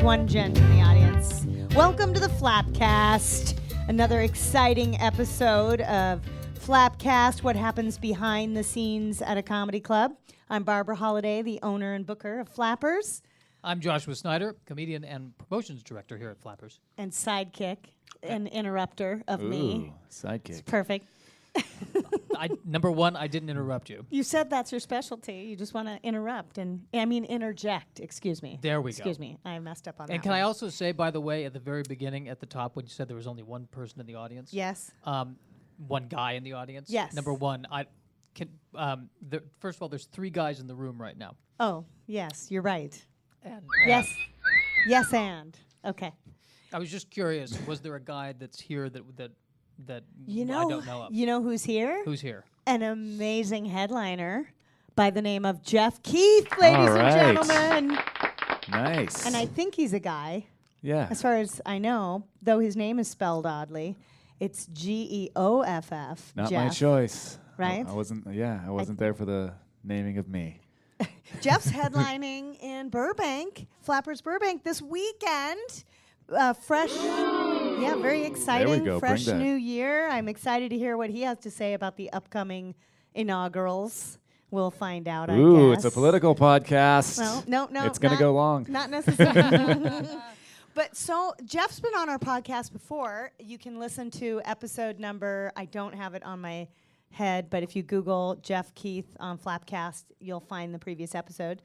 one gent in the audience. Welcome to the Flappcast, another exciting episode of Flappcast, what happens behind the scenes at a comedy club. I'm Barbara Holliday, the owner and booker of Flappers. I'm Joshua Snyder, comedian and promotions director here at Flappers. And sidekick and interrupter of me. Sidekick. It's perfect. Number one, I didn't interrupt you. You said that's your specialty. You just want to interrupt interject. Excuse me. There we go. Excuse me. I messed up on that. And can I also say, by the way, at the very beginning, at the top, when you said there was only one person in the audience? Yes. One guy in the audience? Yes. Number one, first of all, there's 3 guys in the room right now. Oh, yes, you're right. And Yes. Yes, and. Okay. I was just curious, was there a guy that's here that I don't know of? You know who's here? Who's here? An amazing headliner by the name of Geoff Keith, ladies and gentlemen. Nice. And I think he's a guy. Yeah. As far as I know, though his name is spelled oddly. It's Geoff. Not Geoff, my choice. right? I wasn't there for the naming of me. Jeff's headlining in Burbank, Flappers Burbank this weekend. Fresh, very exciting. There we go. Fresh Bring that. new year. I'm excited to hear what he has to say about the upcoming inaugurals. We'll find out, Ooh, I guess. it's a political podcast. Well, no. It's going to go long. Not necessarily. But so Jeff's been on our podcast before. You can listen to episode number, I don't have it on my head, but if you Google Geoff Keith on Flappcast, you'll find the previous episode.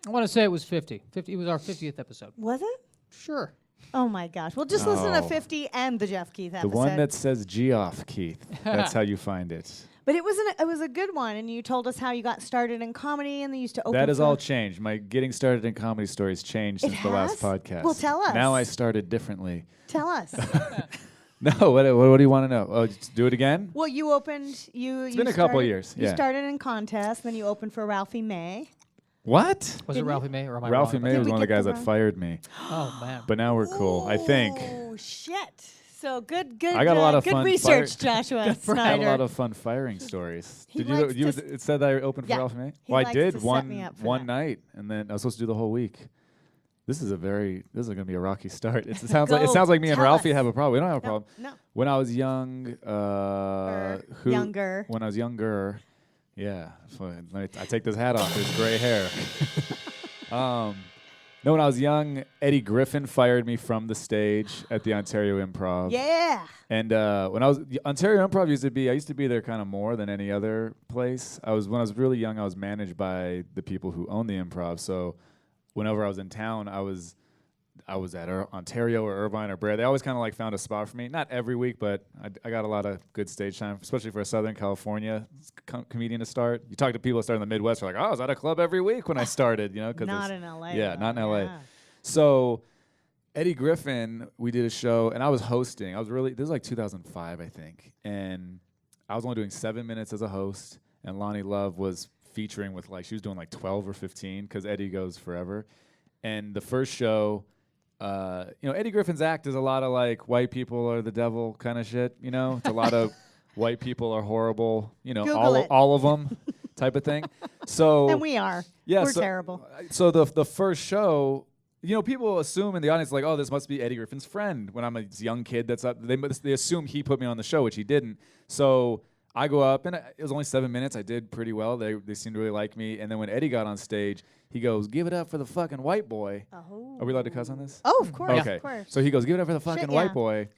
I want to say it was 50. It was our 50th episode. Was it? Sure. Oh my gosh. Well, just listen to No. 50 and the Geoff Keith episode. The one that says Geoff Keith. That's how you find it. But it was a good one, and you told us how you got started in comedy and they used to open That has for- all changed. My getting started in comedy stories changed It since the last has? podcast. Well, tell us. Now I started differently. Tell us. No, what do you want to know? Oh, just do it again? Well, you opened It's been a couple of years, You yeah. started in contests, then you opened for Ralphie May. What? Was it Didn't you? Ralphie May or am I Ralphie wrong? May Did was we one of the get guys the that wrong- fired me. Oh, man. But now we're cool, I think. Oh shit! So good. I got a lot of good fun research, Joshua I have Snyder. a lot of fun firing stories. He Did you? likes You to it said that I opened Yeah, for Ralphie May. he Well, I likes did to set one me up for one that. night, and then I was supposed to do the whole week. This is going to be a rocky start. It sounds Go, like me and tell Ralphie us. have a problem. We don't have a problem. No. When I was young, Younger. When I was younger, yeah. I take this hat off. There's gray hair. No, when I was young, Eddie Griffin fired me from the stage at the Ontario Improv. Yeah. And when the Ontario Improv I used to be there kind of more than any other place. When I was really young, I was managed by the people who own the Improv. So whenever I was in town, I was at Ontario or Irvine or Brea. They always kind of like found a spot for me. Not every week, but I got a lot of good stage time, especially for a Southern California comedian to start. You talk to people that start in the Midwest, they're like, oh, I was at a club every week when I started, Cause Not in LA. Yeah, though. not in LA. Yeah. So Eddie Griffin, we did a show, and I was hosting. This was like 2005, I think. And I was only doing 7 minutes as a host, and Lonnie Love was featuring with she was doing 12 or 15 because Eddie goes forever. And the first show, Eddie Griffin's act is a lot of white people are the devil kind of shit, It's a lot of white people are horrible, Google it. all of them type of thing. So And we are. yeah, We're so, terrible. So the first show, people assume in the audience oh, this must be Eddie Griffin's friend. When I'm a young kid that's up, they assume he put me on the show, which he didn't. So I go up, and it was only 7 minutes. I did pretty well. They seemed to really like me. And then when Eddie got on stage, he goes, "Give it up for the fucking white boy." Oh. Are we allowed to cuss on this? Oh, of course. Okay. Of course. So he goes, "Give it up for the fucking yeah. white boy."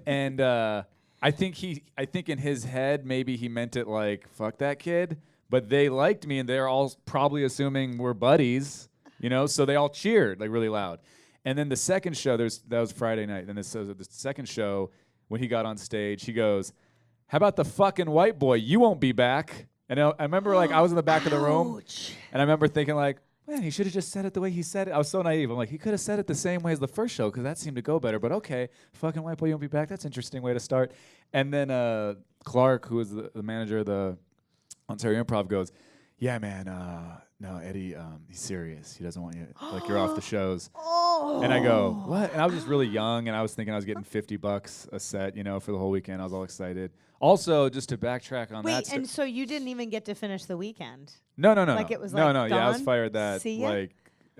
And I think in his head maybe he meant it fuck that kid, but they liked me and they're all probably assuming we're buddies, so they all cheered really loud. And then the second show, that was Friday night. Then the second show, when he got on stage, he goes, "How about the fucking white boy? You won't be back." And I remember I was in the back of the room, Ouch. and I remember thinking man, he should have just said it the way he said it. I was so naive. I'm like, he could have said it the same way as the first show because that seemed to go better. But okay, fucking white boy, you won't be back. That's an interesting way to start. And then Clark, who was the manager of the Ontario Improv, goes, "Yeah, man, no, Eddie, he's serious. He doesn't want you, you're off the shows." Oh. And I go, "What?" And I was just really young, and I was thinking I was getting $50 a set, for the whole weekend. I was all excited. Also, just to backtrack on that. Wait, and so you didn't even get to finish the weekend? No. Like it was no. like Yeah, I was gone? fired that See ya?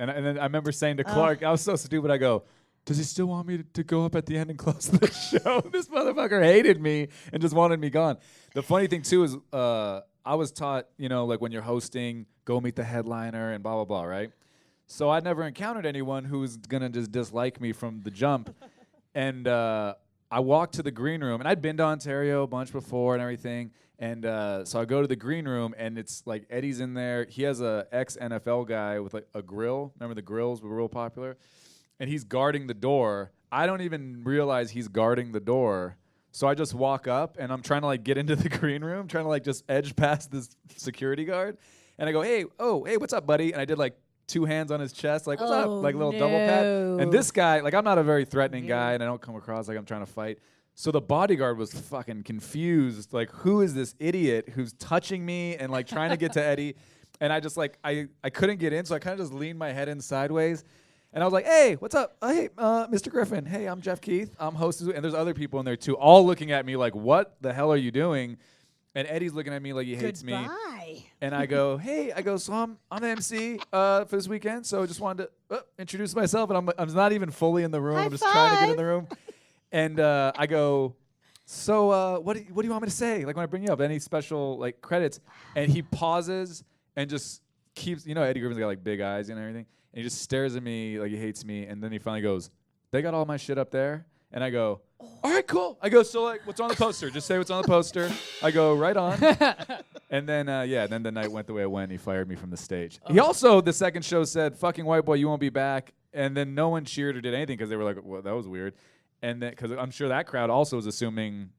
And then I remember saying to Clark, I was so stupid. I go, does he still want me to go up at the end and close the show? This motherfucker hated me and just wanted me gone. The funny thing, too, is I was taught, like when you're hosting, go meet the headliner and blah, blah, blah, right? So I never encountered anyone who's going to just dislike me from the jump. And I walked to the green room, and I'd been to Ontario a bunch before and everything. And so I go to the green room, and it's like Eddie's in there. He has a ex-NFL guy with like a grill. Remember the grills were real popular? And he's guarding the door. I don't even realize he's guarding the door. So I just walk up, and I'm trying to like get into the green room, trying to like just edge past this security guard. And I go, hey, what's up, buddy? And I did like 2 hands on his chest, like, what's up? Like a little double pat. And this guy, like, I'm not a very threatening guy, and I don't come across like I'm trying to fight. So the bodyguard was fucking confused. Like, who is this idiot who's touching me and like trying to get to Eddie? And I just like, I couldn't get in, so I kind of just leaned my head in sideways. And I was like, hey, what's up? Hey, Mr. Griffin. Hey, I'm Geoff Keith. I'm host. And there's other people in there, too, all looking at me like, what the hell are you doing? And Eddie's looking at me like he hates me. And I go, hey, so I'm the MC for this weekend, so just wanted to introduce myself. And I'm not even fully in the room. I'm just trying to get in the room. And I go, so what do you want me to say? Like when I bring you up, any special like credits? And he pauses and just keeps, Eddie Griffin's got like big eyes and everything. And he just stares at me like he hates me. And then he finally goes, they got all my shit up there? And I go, all right, cool. I go, so like, what's on the poster? Just say what's on the poster. I go, right on. And then, then the night went the way it went. He fired me from the stage. He also, the second show, said, fucking white boy, you won't be back. And then no one cheered or did anything because they were like, well, that was weird. And then, because I'm sure that crowd also was assuming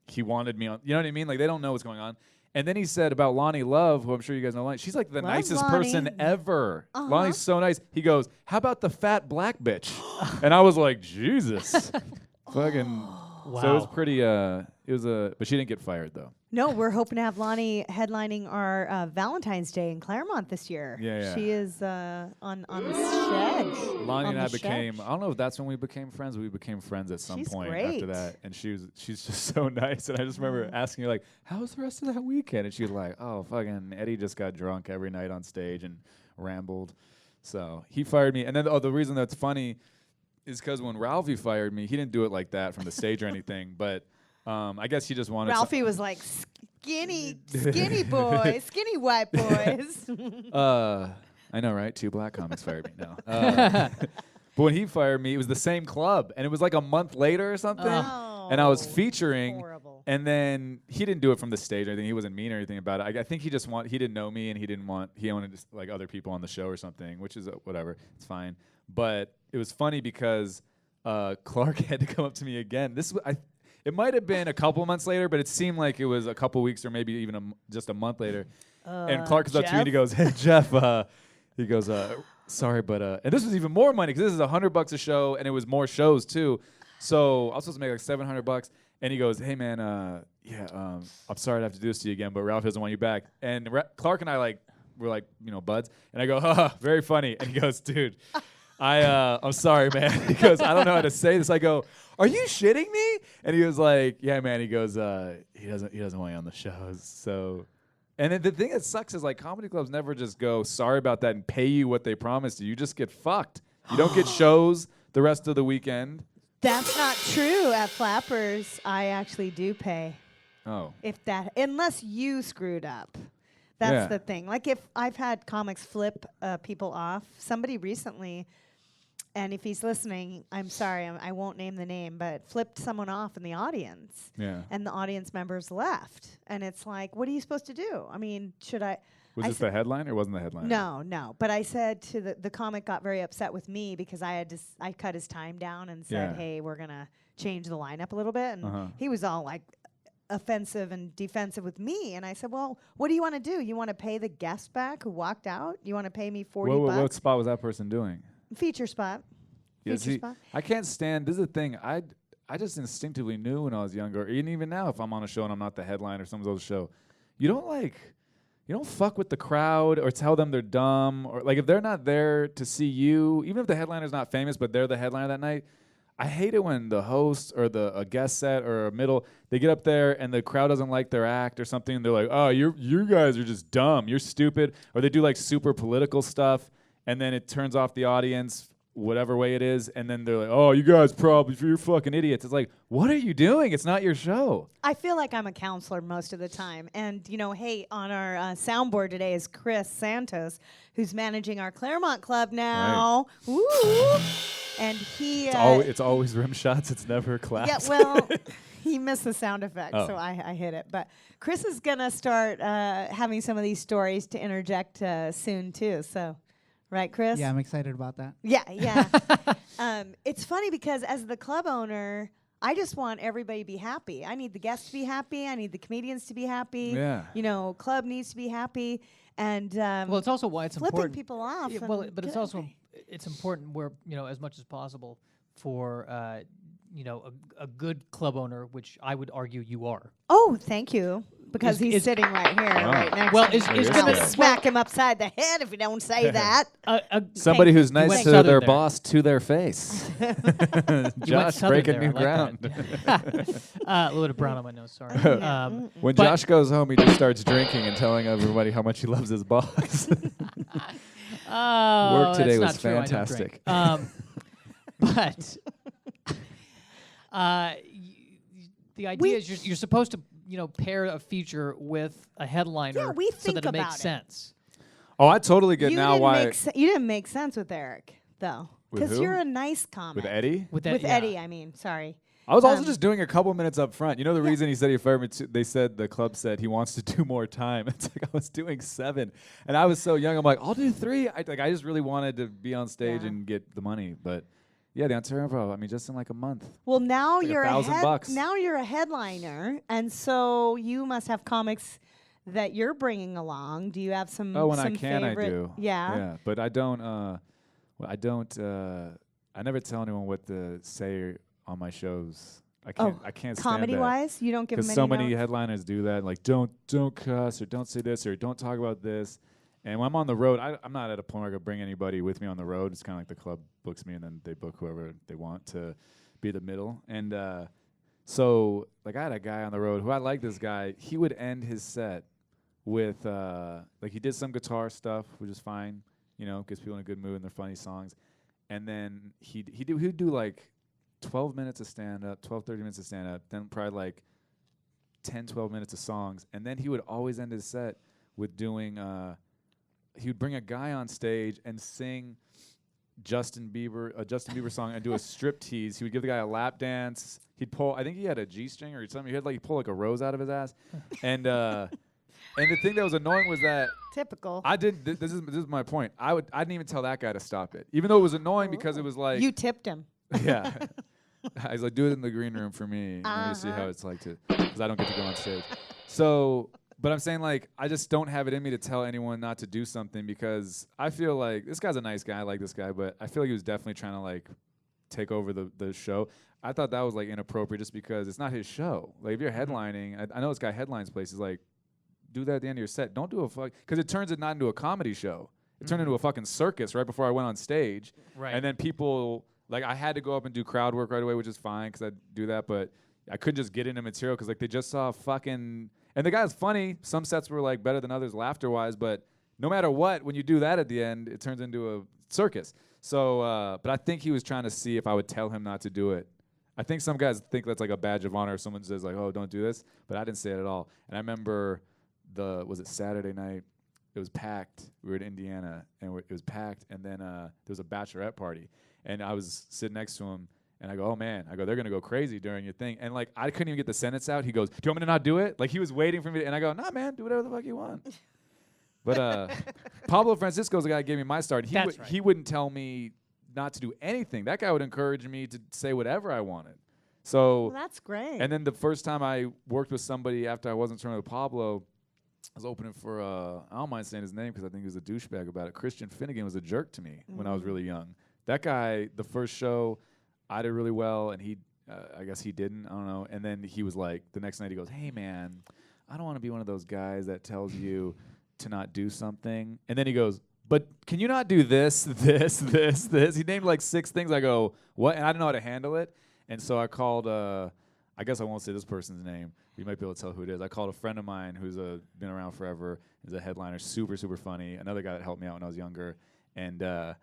he wanted me on. You know what I mean? Like, they don't know what's going on. And then he said about Lonnie Love, who I'm sure you guys know Lonnie. She's like the nicest person ever. Lonnie's so nice. He goes, how about the fat black bitch? And I was like, Jesus. Fucking. Wow. So it was pretty, but she didn't get fired though. No, we're hoping to have Lonnie headlining our Valentine's Day in Claremont this year. Yeah. She is on the shed. Lonnie and I became, I don't know if that's when we became friends, but we became friends at some point after that. And she's just so nice. And I just remember asking her like, how was the rest of that weekend? And she was like, oh, fucking Eddie just got drunk every night on stage and rambled. So he fired me. And then the reason that's funny is because when Ralphie fired me, he didn't do it like that from the stage or anything, but I guess he just wanted. Ralphie was like skinny boys, skinny white boys. I know, right? 2 black comics fired me. No, but when he fired me, it was the same club, and it was like a month later or something. And I was featuring, and then he didn't do it from the stage or anything. He wasn't mean or anything about it. I think he just he didn't know me, and he wanted just, like other people on the show or something, which is whatever. It's fine. But it was funny because Clark had to come up to me again. It might have been a couple months later, but it seemed like it was a couple weeks or maybe even just a month later. And Clark comes up to me and he goes, hey, Geoff, he goes, sorry, but, and this was even more money because this is $100 a show and it was more shows too. So I was supposed to make like $700. And he goes, hey, man, I'm sorry to have to do this to you again, but Ralph doesn't want you back. And Clark and I we're buds. And I go, haha, very funny. And he goes, dude, I'm sorry, man. He goes, I don't know how to say this. I go, are you shitting me? And he was like, yeah, man. He goes, he doesn't want you on the shows. So, and then the thing that sucks is like comedy clubs never just go sorry about that and pay you what they promised you. You just get fucked. You don't get shows the rest of the weekend. That's not true. At Flappers, I actually do pay. Oh. Unless you screwed up. That's the thing. Like if I've had comics flip people off, somebody recently, and if he's listening, I'm sorry, I won't name the name, but flipped someone off in the audience. Yeah. And the audience members left. And it's like, what are you supposed to do? I mean, should I... Was this the headline or wasn't the headline? No. But I said to the comic got very upset with me because I cut his time down and said, hey, we're going to change the lineup a little bit. And he was all like offensive and defensive with me. And I said, well, what do you want to do? You want to pay the guest back who walked out? You want to pay me $40? What spot was that person doing? Feature spot. I can't stand, this is the thing, I just instinctively knew when I was younger, and even now if I'm on a show and I'm not the headline or someone's other show, you don't fuck with the crowd or tell them they're dumb, or like if they're not there to see you, even if the headliner's not famous but they're the headliner that night, I hate it when the host or a guest set or a middle, they get up there and the crowd doesn't like their act or something, and they're like, oh, you guys are just dumb, you're stupid, or they do like super political stuff. and then it turns off the audience whatever way it is, and then they're like, oh, you guys you're fucking idiots. It's like, what are you doing? It's not your show. I feel like I'm a counselor most of the time. And, hey, on our soundboard today is Chris Santos, who's managing our Claremont Club now. Right. Woo! And he... It's always rim shots. It's never claps. Yeah, well, he missed the sound effect, so I hit it. But Chris is going to start having some of these stories to interject soon, too, so... Right, Chris? Yeah, I'm excited about that. Yeah. It's funny because as the club owner, I just want everybody to be happy. I need the guests to be happy. I need the comedians to be happy. Yeah. Club needs to be happy. And well, it's also why it's flipping important. people off. Yeah, but it's also it's important where as much as possible for a good club owner, which I would argue you are. Oh, thank you. Because he's sitting right here, right next to me. Is going to smack him upside the head if you don't say that. Somebody who's nice to their there. boss to their face. Josh breaking new ground. A little bit of brown on my nose, sorry. When Josh goes home, he just starts drinking and telling everybody how much he loves his boss. Work today was fantastic. But the idea is you're supposed to pair a feature with a headliner so that it makes sense. Oh, I totally get now why. You didn't make sense with Eric, though. Because you're a nice comic. With Eddie? With Eddie, I mean. Sorry. I was also just doing a couple minutes up front. You know the reason he said he fired me? The club said he wants to do more time. It's like I was doing 7. And I was so young. I'm like, I'll do 3. I just really wanted to be on stage and get the money. But... yeah, the Ontario Improv. I mean, just in like a month. Well, now like you're $1,000. Now you're a headliner, and so you must have comics that you're bringing along. Do you have some? Oh, when some I can, favorite? I do. Yeah. Yeah, but I don't. I never tell anyone what to say on my shows. I can't. I can't stand comedy that. wise, you don't give them because so many notes? headliners do that. Like, don't cuss or don't say this or don't talk about this. And when I'm on the road, I'm not at a point where I could bring anybody with me on the road. It's kind of like the club books me, and then they book whoever they want to be the middle. And so, like, I had a guy on the road who I like this guy. He would end his set with, like, he did some guitar stuff, which is fine, gets people in a good mood and they're funny songs. And then he'd do like 12 minutes of stand-up, 12, 30 minutes of stand-up, then probably like 10, 12 minutes of songs. And then he would always end his set with doing... he would bring a guy on stage and sing a Justin Bieber song and do a strip tease. He would give the guy a lap dance. He'd pull, I think he had a G-string or something. He'd pull like a rose out of his ass. And the thing that was annoying was that typical. This is my point. I didn't even tell that guy to stop it, even though it was annoying because it was like you tipped him. Yeah. I was like, do it in the green room for me. Let me see how it's like because I don't get to go on stage. So. But I'm saying, like, I just don't have it in me to tell anyone not to do something because I feel like this guy's a nice guy. I like this guy, but I feel like he was definitely trying to, like, take over the show. I thought that was, like, inappropriate just because it's not his show. Like, if you're headlining, I know this guy headlines places, like, do that at the end of your set. Don't do a because it turns it not into a comedy show. It turned into a fucking circus right before I went on stage. Right. And then people, like, I had to go up and do crowd work right away, which is fine because I do that, but I couldn't just get into material because, like, they just saw fucking... And the guy's funny. Some sets were like better than others laughter-wise, but no matter what, when you do that at the end, it turns into a circus. So, but I think he was trying to see if I would tell him not to do it. I think some guys think that's like a badge of honor if someone says like, oh, don't do this. But I didn't say it at all. And I remember was it Saturday night? It was packed. We were in Indiana, and it was packed. And then there was a bachelorette party. And I was sitting next to him. And I go, oh, man. I go, they're going to go crazy during your thing. And, like, I couldn't even get the sentence out. He goes, do you want me to not do it? Like, he was waiting for me. And I go, nah, man, do whatever the fuck you want. But Pablo Francisco's the guy who gave me my start. He wouldn't tell me not to do anything. That guy would encourage me to say whatever I wanted. So well, that's great. And then the first time I worked with somebody after I wasn't touring with Pablo, I was opening for, I don't mind saying his name because I think he was a douchebag about it. Christian Finnegan was a jerk to me when I was really young. That guy, the first show... I did really well, and I guess he didn't. I don't know. And then he was like, the next night he goes, hey, man, I don't want to be one of those guys that tells you to not do something. And then he goes, but can you not do this, this, this, this? He named like 6 things. I go, what? And I didn't know how to handle it. And so I called, I guess I won't say this person's name. You might be able to tell who it is. I called a friend of mine who's been around forever. He's a headliner, super, super funny. Another guy that helped me out when I was younger. and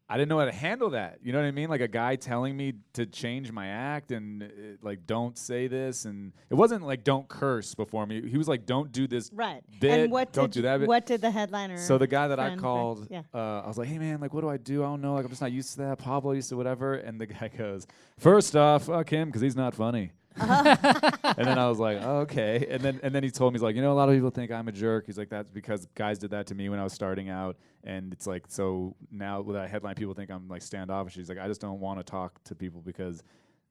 I didn't know how to handle that. You know what I mean? Like a guy telling me to change my act and like don't say this, and it wasn't like don't curse before me. He was like don't do this Right. bit. And what don't did do that bit. what did the headliner? So the guy that I friend called, yeah. I was like, hey man, like what do I do? I don't know. Like I'm just not used to that. Pablo used to whatever. And the guy goes, first off, fuck him because he's not funny. And then I was like, oh, okay. And then he told me, he's like, a lot of people think I'm a jerk. He's like, that's because guys did that to me when I was starting out. And it's like, so now with that headline, people think I'm like standoffish. He's like, I just don't want to talk to people because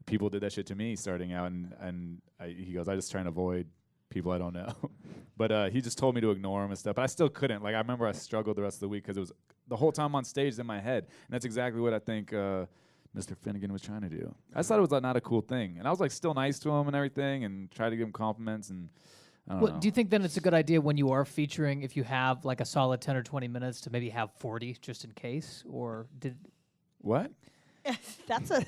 people did that shit to me starting out. And he goes, I just try and avoid people I don't know. But he just told me to ignore him and stuff. But I still couldn't. Like I remember I struggled the rest of the week because it was the whole time on stage in my head. And that's exactly what I think Mr. Finnegan was trying to do. I just thought it was like, not a cool thing. And I was like still nice to him and everything and tried to give him compliments and I don't know. Do you think then it's a good idea when you are featuring, if you have like a solid 10 or 20 minutes to maybe have 40 just in case? Or did... What? That's a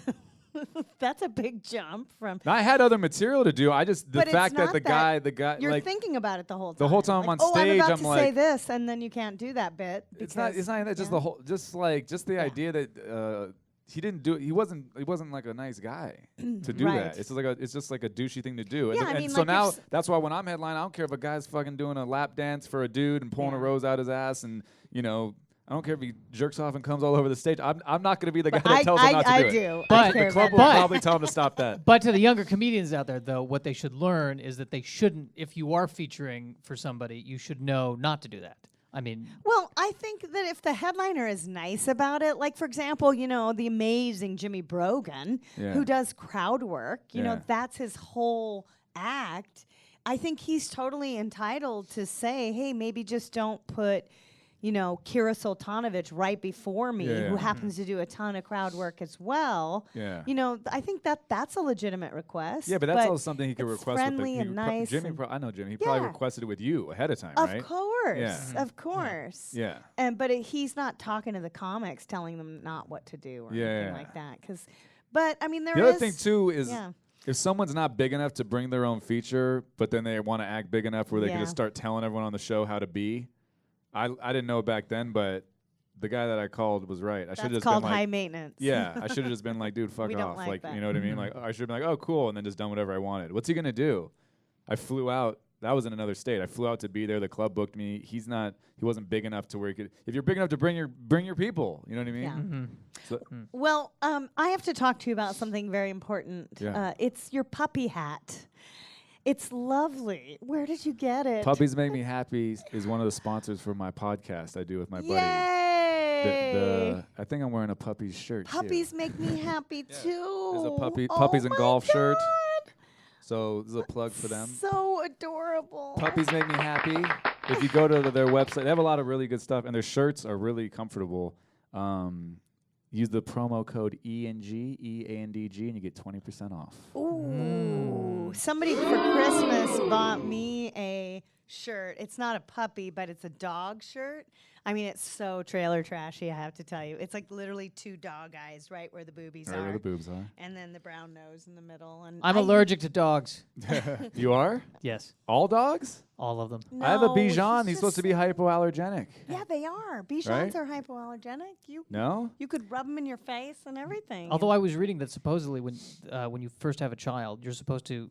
that's a big jump from. I had other material to do. I just the But fact it's that not the guy You're like thinking about it the whole time. the whole time like, I'm on stage, I'm I'm about to say like this, and then you can't do that bit. it's not that just the whole just the idea that he didn't do it. He wasn't like a nice guy to do Right. that. It's just like a douchey thing to do. Yeah, and I and mean, so like now if that's why when I'm headlining, I don't care if a guy's fucking doing a lap dance for a dude and pulling a Yeah. rose out his ass and I don't care if he jerks off and comes all over the stage. I'm not going to be the guy that tells him not to do it. I do. But I care The club about will that. probably tell him to stop that. But to the younger comedians out there, though, what they should learn is that they shouldn't, if you are featuring for somebody, you should know not to do that. I mean... Well, I think that if the headliner is nice about it, like, for example, the amazing Jimmy Brogan, Yeah. who does crowd work, you know, Yeah. that's his whole act. I think he's totally entitled to say, hey, maybe just don't put, Kira Sultanovich right before me, Yeah, who yeah. happens to do a ton of crowd work as well. Yeah. I think that's a legitimate request. Yeah, but that's also something he could it's request friendly with and nice Jimmy. and- I know Jimmy. He probably Yeah. requested it with you ahead of time, Of right? course, Yeah. of course. Yeah. But he's not talking to the comics, telling them not what to do or Yeah. anything like that. But I mean, there The is. other thing too is Yeah. if someone's not big enough to bring their own feature, but then they want to act big enough where they can Yeah. just start telling everyone on the show how to be. I didn't know back then, but the guy that I called was right. I should have That's just called been high like, maintenance. yeah, I should have just been like, dude, fuck We don't off. like that. You know what I mean? Like, I should have been like, oh, cool, and then just done whatever I wanted. What's he gonna do? I flew out. That was in another state. I flew out to be there. The club booked me. He wasn't big enough to where he could. If you're big enough to bring your people, you know what I mean? Yeah. Mm-hmm. So, Well, I have to talk to you about something very important. Yeah. It's your puppy hat. It's lovely. Where did you get it? Puppies Make Me Happy is one of the sponsors for my podcast I do with my buddy. Yay! I think I'm wearing a puppy's shirt. too. Puppies make me happy too. There's a Oh puppies and my golf shirt. God. So this is a plug for them. So adorable. Puppies Make Me Happy. If you go to their website, they have a lot of really good stuff, and their shirts are really comfortable. Use the promo code EANDG, EANDG, and you get 20% off. Ooh. Somebody for Christmas bought me a shirt. It's not a puppy, but it's a dog shirt. I mean, it's so trailer trashy, I have to tell you. It's like literally two dog eyes right where the boobies Right are. where the boobs are. And then the brown nose in the middle. And I'm allergic to dogs. You are? Yes, All dogs? all of them. I have a No, Bichon. he's He's supposed to be just- hypoallergenic. Yeah, they are. Bichons Right? are hypoallergenic. No? You could rub them in your face and everything. Although I was reading that supposedly when you first have a child, you're supposed to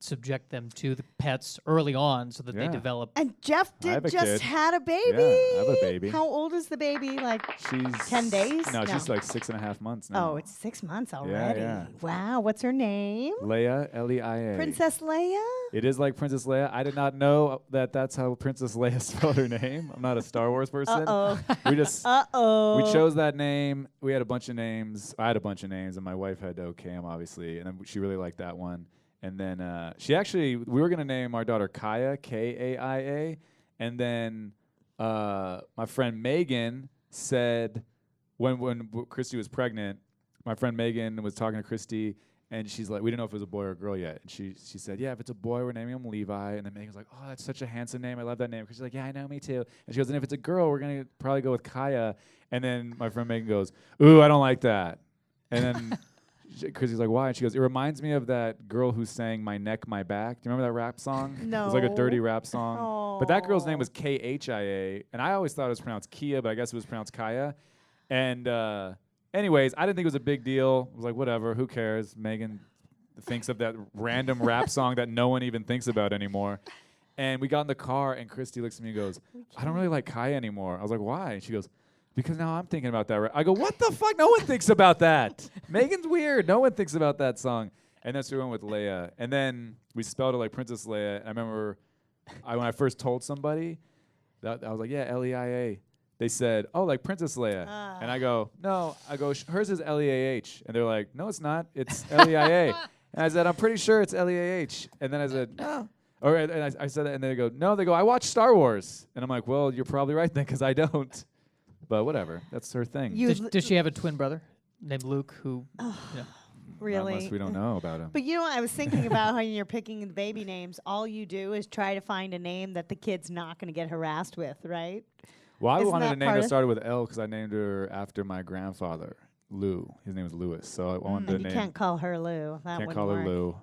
subject them to the pets early on so that they Yeah. develop. And Jeff I have a just kid. had a baby. Yeah, I have a baby. How old is the baby? Like, She's 10 days? No, No. she's like 6.5 months now. oh, it's 6 months already. yeah. Wow, what's her name? Leia, Leia. Princess Leia? It is like Princess Leia. I did not know that that's how Princess Leia spelled her name. I'm not a Star Wars person. Uh-oh. We just Uh-oh. we chose that name. We had a bunch of names. I had a bunch of names, and my wife had to okay 'em, obviously, and then she really liked that one. And then we were gonna name our daughter Kaya, Kaia, and then my friend Megan said when Christy was pregnant, my friend Megan was talking to Christy. And she's like, we didn't know if it was a boy or a girl yet. And she said, yeah, if it's a boy, we're naming him Levi. And then Megan's like, oh, that's such a handsome name. I love that name. She's like, yeah, I know, me too. And she goes, and if it's a girl, we're going to probably go with Kaya. And then my friend Megan goes, ooh, I don't like that. And then Chrissy's like, why? And she goes, it reminds me of that girl who sang My Neck, My Back. Do you remember that rap song? No. It was like a dirty rap song. But that girl's name was Aw. Khia. And I always thought it was pronounced Kia, but I guess it was pronounced Kaya. And anyways, I didn't think it was a big deal. I was like, whatever, who cares? Megan thinks of that random rap song that no one even thinks about anymore. And we got in the car, and Christy looks at me and goes, I don't really like Kaya anymore. I was like, why? And she goes, because now I'm thinking about that. I go, what the fuck? No one thinks about that. Megan's weird. No one thinks about that song. And then so we went with Leia. And then we spelled it like Princess Leia. I remember when I first told somebody, I was like, yeah, L-E-I-A. They said, oh, like Princess Leia. And I go, no. I go, hers is L-E-A-H. And they're like, no, it's not. It's L-E-I-A. And I said, I'm pretty sure it's L-E-A-H. And then I said, no. And I said that, and they go, no. They go, I watch Star Wars. And I'm like, well, you're probably right then, because I don't. But whatever. That's her thing. Does she have a twin brother named Luke who... Really? Unless we don't know about him. But you know, I was thinking about how you're picking the baby names. All you do is try to find a name that the kid's not going to get harassed with, right? Well, I Isn't wanted that a name part that of- started with L because I named her after my grandfather, Lou. His name was Louis. So I wanted to And you name... can't call her Lou. That Can't wouldn't call her work. Lou.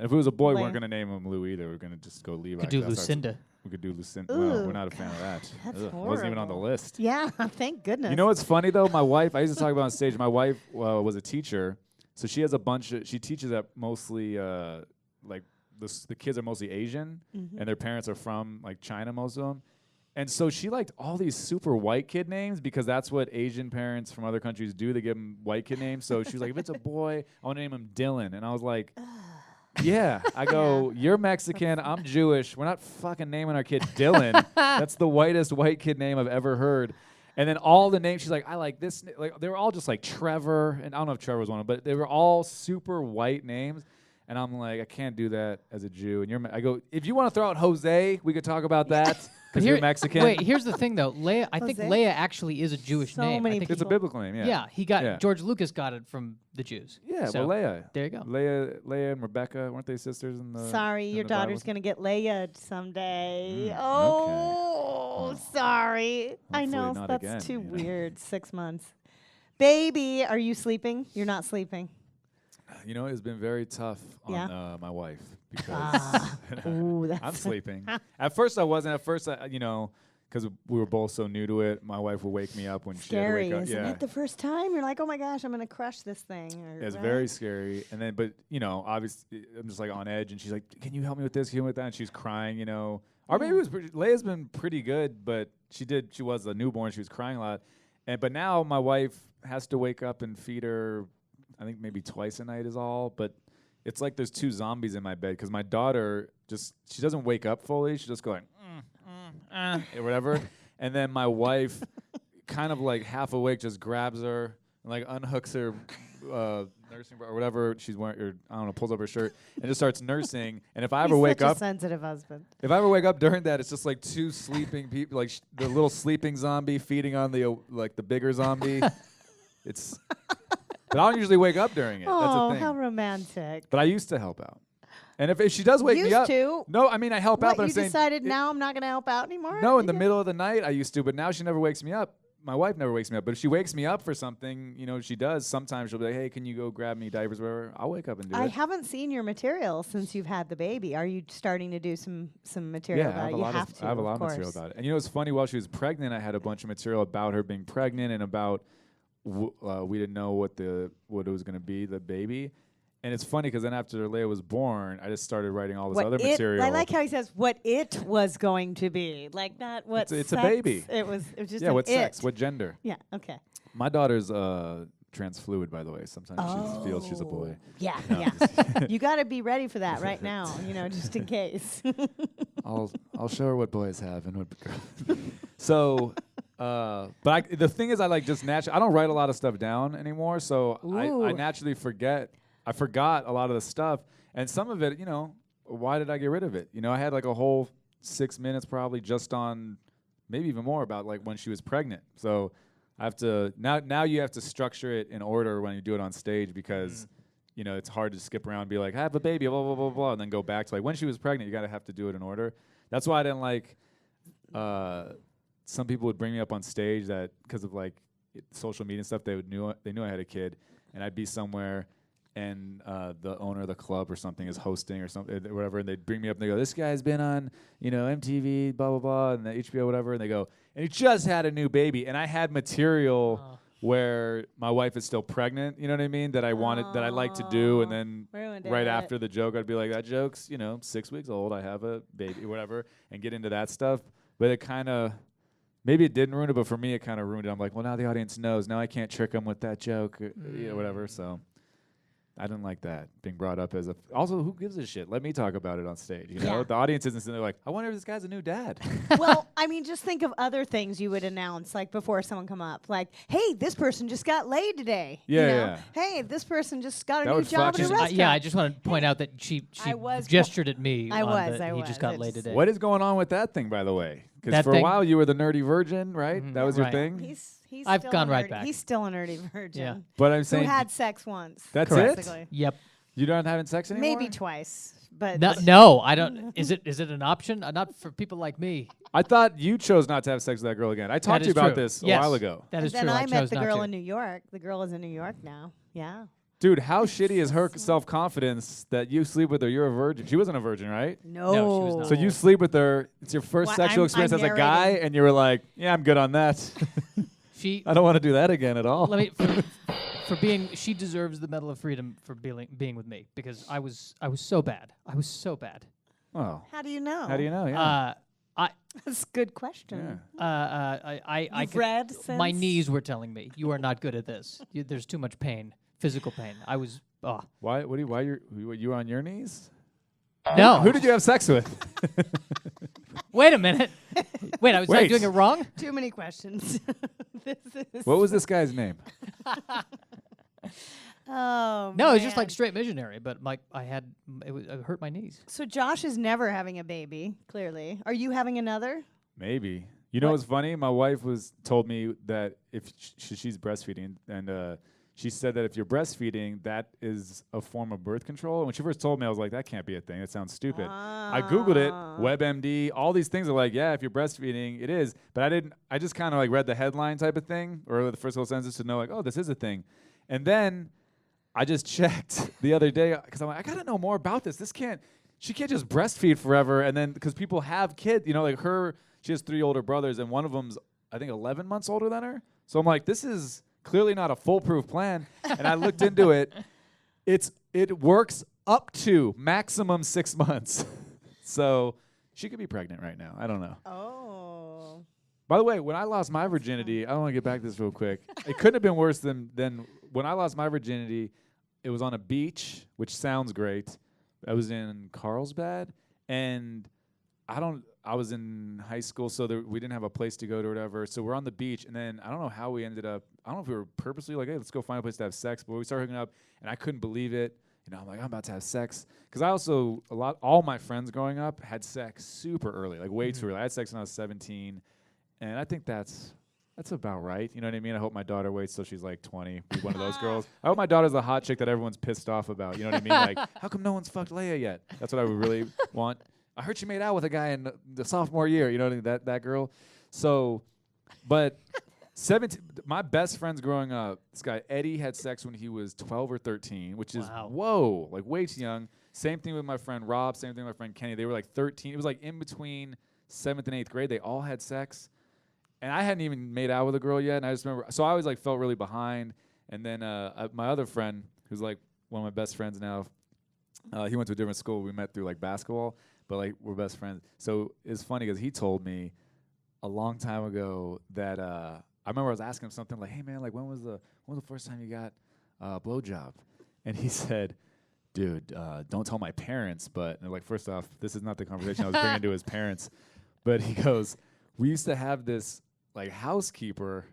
If it was a boy, we weren't Leia. going to name him Lou either. We were going to just go Levi. Could do 'cause that's Lucinda. We could do Lucinda. Ooh. No, we're not a fan of that. That's Wasn't even on the horrible. list. Yeah, thank goodness. You know what's funny, though? My wife, I used to talk about on stage, my wife was a teacher. So she has a bunch of, she teaches at mostly, like, the kids are mostly Asian, and their parents are from, like, China, most of them. And so she liked all these super white kid names because that's what Asian parents from other countries do. They give them white kid names. So she was like, if it's a boy, I want to name him Dylan. And I was like, yeah. I go, you're Mexican, I'm Jewish. We're not fucking naming our kid Dylan. That's the whitest white kid name I've ever heard. And then all the names, she's like, I like this. Like, they were all just like Trevor. And I don't know if Trevor was one of them, but they were all super white names. And I'm like, I can't do that as a Jew. And I go, if you want to throw out Jose, we could talk about that. Because you're Mexican. Wait, here's the thing, though. Leia, I think Jose? Leia actually is a Jewish So name. many I think It's a biblical name, yeah. yeah, he got Yeah. George Lucas got it from the Jews. Yeah, So, well, Leia. There you go. Leia and Rebecca, weren't they sisters in the... Sorry, in your the daughter's Bible? going to get Leia someday. Mm, Oh, sorry. I Hopefully know, not that's again, too you know. weird. 6 months. Baby, are you sleeping? You're not sleeping. You know, it's been very tough on Yeah? my wife because Ooh, that's I'm sleeping. At first, I wasn't. At first, because we were both so new to it, my wife would wake me up when scary. she had to wake up. Isn't Yeah, it the first time? You're like, oh my gosh, I'm going to crush this thing. Or, it's right? very scary. And then, but obviously, I'm just like on edge, and she's like, "Can you help me with this? Can you help me with that?" And she's crying. Our baby was Leia's been pretty good, but she was a newborn. She was crying a lot, but now my wife has to wake up and feed her. I think maybe twice a night is all, but it's like there's two zombies in my bed because my daughter she doesn't wake up fully. She's just going, or whatever. And then my wife, kind of like half awake, just grabs her and like unhooks her nursing bra or whatever she's wearing, or I don't know, pulls up her shirt and just starts nursing. And if I ever He's wake such up, a sensitive husband. if I ever wake up during that, it's just like two sleeping people, like the little sleeping zombie feeding on the the bigger zombie. It's. But I don't usually wake up during it. That's Oh, the thing. how romantic. But I used to help out. And if she does wake me Used up. to? No, I mean, I help out, What, but I'm you saying. decided now I'm not going to help out anymore? No, in the middle of the night, I used to, but now she never wakes me up. My wife never wakes me up. But if she wakes me up for something, she does. Sometimes she'll be like, hey, can you go grab me diapers, whatever? I'll wake up and do I it. haven't seen your material since you've had the baby. Are you starting to do some material Yeah, I about have it? a You lot have of to, I have a of lot of material course. about it. And it's funny, while she was pregnant, I had a bunch of material about her being pregnant and about we didn't know what it was going to be, the baby. And it's funny because then after Leia was born, I just started writing all this other material. I like how he says what it was going to be, like not what. It's a sex. baby. It was just yeah, an what sex, it. what gender. Yeah. Okay. My daughter's trans fluid, by the way. Sometimes she feels she's a boy. Yeah. No, Yeah. just- You got to be ready for that right now. Just in case. I'll show her what boys have and what girls. So, but the thing is, I like just naturally. I don't write a lot of stuff down anymore, so I Ooh. naturally forget. I forgot a lot of the stuff, and some of it, why did I get rid of it? I had like a whole 6 minutes probably just on, maybe even more about like when she was pregnant. So I have to now you have to structure it in order when you do it on stage because. It's hard to skip around and be like, I have a baby, blah, blah, blah, blah, and then go back to like when she was pregnant, you got to have to do it in order. That's why I didn't like, some people would bring me up on stage that because of like social media and stuff, they knew I had a kid and I'd be somewhere and the owner of the club or something is hosting or something, whatever, and they bring me up and they go, this guy's been on, MTV, blah, blah, blah, and the HBO, whatever, and they go, and he just had a new baby, and I had material where my wife is still pregnant, you know what I mean, that I wanted, that I like to do, and then right after the joke, I'd be like, that joke's, 6 weeks old, I have a baby, whatever, and get into that stuff, but it kind of, maybe it didn't ruin it, but for me, it kind of ruined it. I'm like, well, now the audience knows, now I can't trick them with that joke, whatever, so. I didn't like that being brought up as a. Also, who gives a shit? Let me talk about it on stage. You know, the audience isn't sitting there like, I wonder if this guy's a new dad. Well, I mean, just think of other things you would announce, like before someone come up, like, "Hey, this person just got laid today." Yeah. Hey, this person just got That a new would job fuck at a you. restaurant. I just want to point out that she gestured at me. He just got laid today. What is going on with that thing, by the way? Because That for a thing? while you were the nerdy virgin, right? That was your Right. thing. He's I've still gone a right nerdy- back. He's still a nerdy virgin. Yeah. But I'm Who saying had sex once. that's Correct. basically. Yep. You're not having sex anymore? Maybe twice, but No, I don't. Is it an option? Not for people like me. I thought you chose not to have sex with that girl again. I talked to you is about true. this Yes. a while ago. That is then true. I met chose the not girl to. in New York. The girl is in New York now. Yeah. Dude, how shitty is her self-confidence that you sleep with her? You're a virgin. She wasn't a virgin, right? No. No, she was not. So you sleep with her. It's your first Well, sexual I'm experience as a guy, narrating. and you were like, yeah, I'm good on that. She. I don't want to do that again at all. Let me. For being, she deserves the Medal of Freedom for being with me because I was so bad. I was so bad. Oh. How do you know? How do you know? Yeah. That's a good question. I You've read since? my knees were telling me you are not good at this. There's too much pain, physical pain. I was. Why? Why you on your knees? No. Who did you have sex with? Wait a minute. Wait, I was Wait. doing it wrong? Too many questions. This is What was this guy's name? Oh, No, it was just man. like straight missionary, but it hurt my knees. So Josh is never having a baby, clearly. Are you having another? Maybe. You know what's funny? My wife told me that if she's breastfeeding, and she said that if you're breastfeeding, that is a form of birth control. And when she first told me, I was like, that can't be a thing. That sounds stupid. I Googled it, WebMD, all these things are like, yeah, if you're breastfeeding, it is. But I just kind of like read the headline type of thing, or the first little sentence to know like, oh, this is a thing. And then I just checked the other day, because I'm like, I got to know more about this. She can't just breastfeed forever. And then, because people have kids, like she has 3 older brothers, and one of them's, I think, 11 months older than her. So I'm like, this is clearly not a foolproof plan. And I looked into it. It works up to maximum 6 months. So she could be pregnant right now. I don't know. Oh. By the way, when I lost my virginity, I want to get back to this real quick. It couldn't have been worse than when I lost my virginity. It was on a beach, which sounds great. I was in Carlsbad, and I was in high school, so we didn't have a place to go to or whatever. So we're on the beach, and then I don't know how we ended up. I don't know if we were purposely like, hey, let's go find a place to have sex. But we started hooking up, and I couldn't believe it. I'm like, I'm about to have sex. Because all my friends growing up had sex super early, like way too early. I had sex when I was 17, and I think that's about right. You know what I mean? I hope my daughter waits till she's like 20, be one of those girls. I hope my daughter's the hot chick that everyone's pissed off about. You know what I mean? Like, how come no one's fucked Leia yet? That's what I would really want. I heard she made out with a guy in the sophomore year. You know what I mean? That girl. So, but 17. My best friends growing up, this guy Eddie had sex when he was 12 or 13, which is whoa, like way too young. Same thing with my friend Rob. Same thing with my friend Kenny. They were like 13. It was like in between 7th and 8th grade. They all had sex, and I hadn't even made out with a girl yet. And I just remember, so I always like felt really behind. And then my other friend, who's like one of my best friends now, he went to a different school. We met through like basketball, but like we're best friends. So it's funny because he told me a long time ago that I remember I was asking him something like, "Hey man, like when was the first time you got a blowjob?" And he said, "Dude, don't tell my parents." But and like, first off, this is not the conversation I was bringing to his parents. But he goes, "We used to have this like housekeeper,"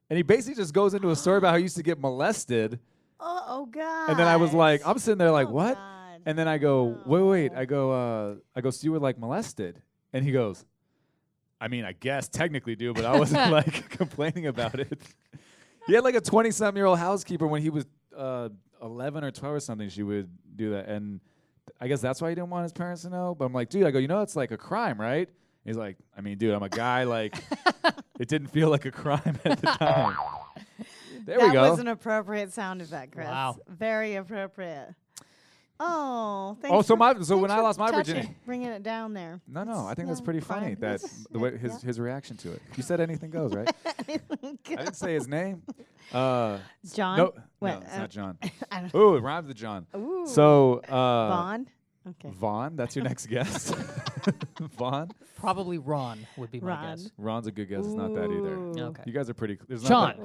and he basically just goes into a story about how he used to get molested. Oh God. And then I was like, I'm sitting there like, what? God. And then I go, wait. I go, so you were like molested? And he goes, I mean, I guess technically do, but I wasn't like complaining about it. He had like a 20-something-year-old housekeeper when he was 11 or 12 or something. She would do that, and I guess that's why he didn't want his parents to know. But I'm like, dude, I go, it's like a crime, right? He's like, I mean, dude, I'm a guy. Like, it didn't feel like a crime at the time. There we go. That was an appropriate sound effect, Chris. Wow. Very appropriate. Oh, thanks. Oh, so for- so when thanks I for lost my touching, virginity. bringing it down there. No, I think that's Yeah, pretty fine. funny that Yes, the way yeah. his reaction to it. You said anything goes, right? I didn't say his name. John? No, What, it's not John. I don't Ooh, it rhymes with John. Ooh. So Vaughn? Okay. Vaughn, that's your next guess. Vaughn. Probably Ron would be my Ron. guess. Ron's a good guess. It's not that either. Ooh. Okay. You guys are pretty. There's Sean. Not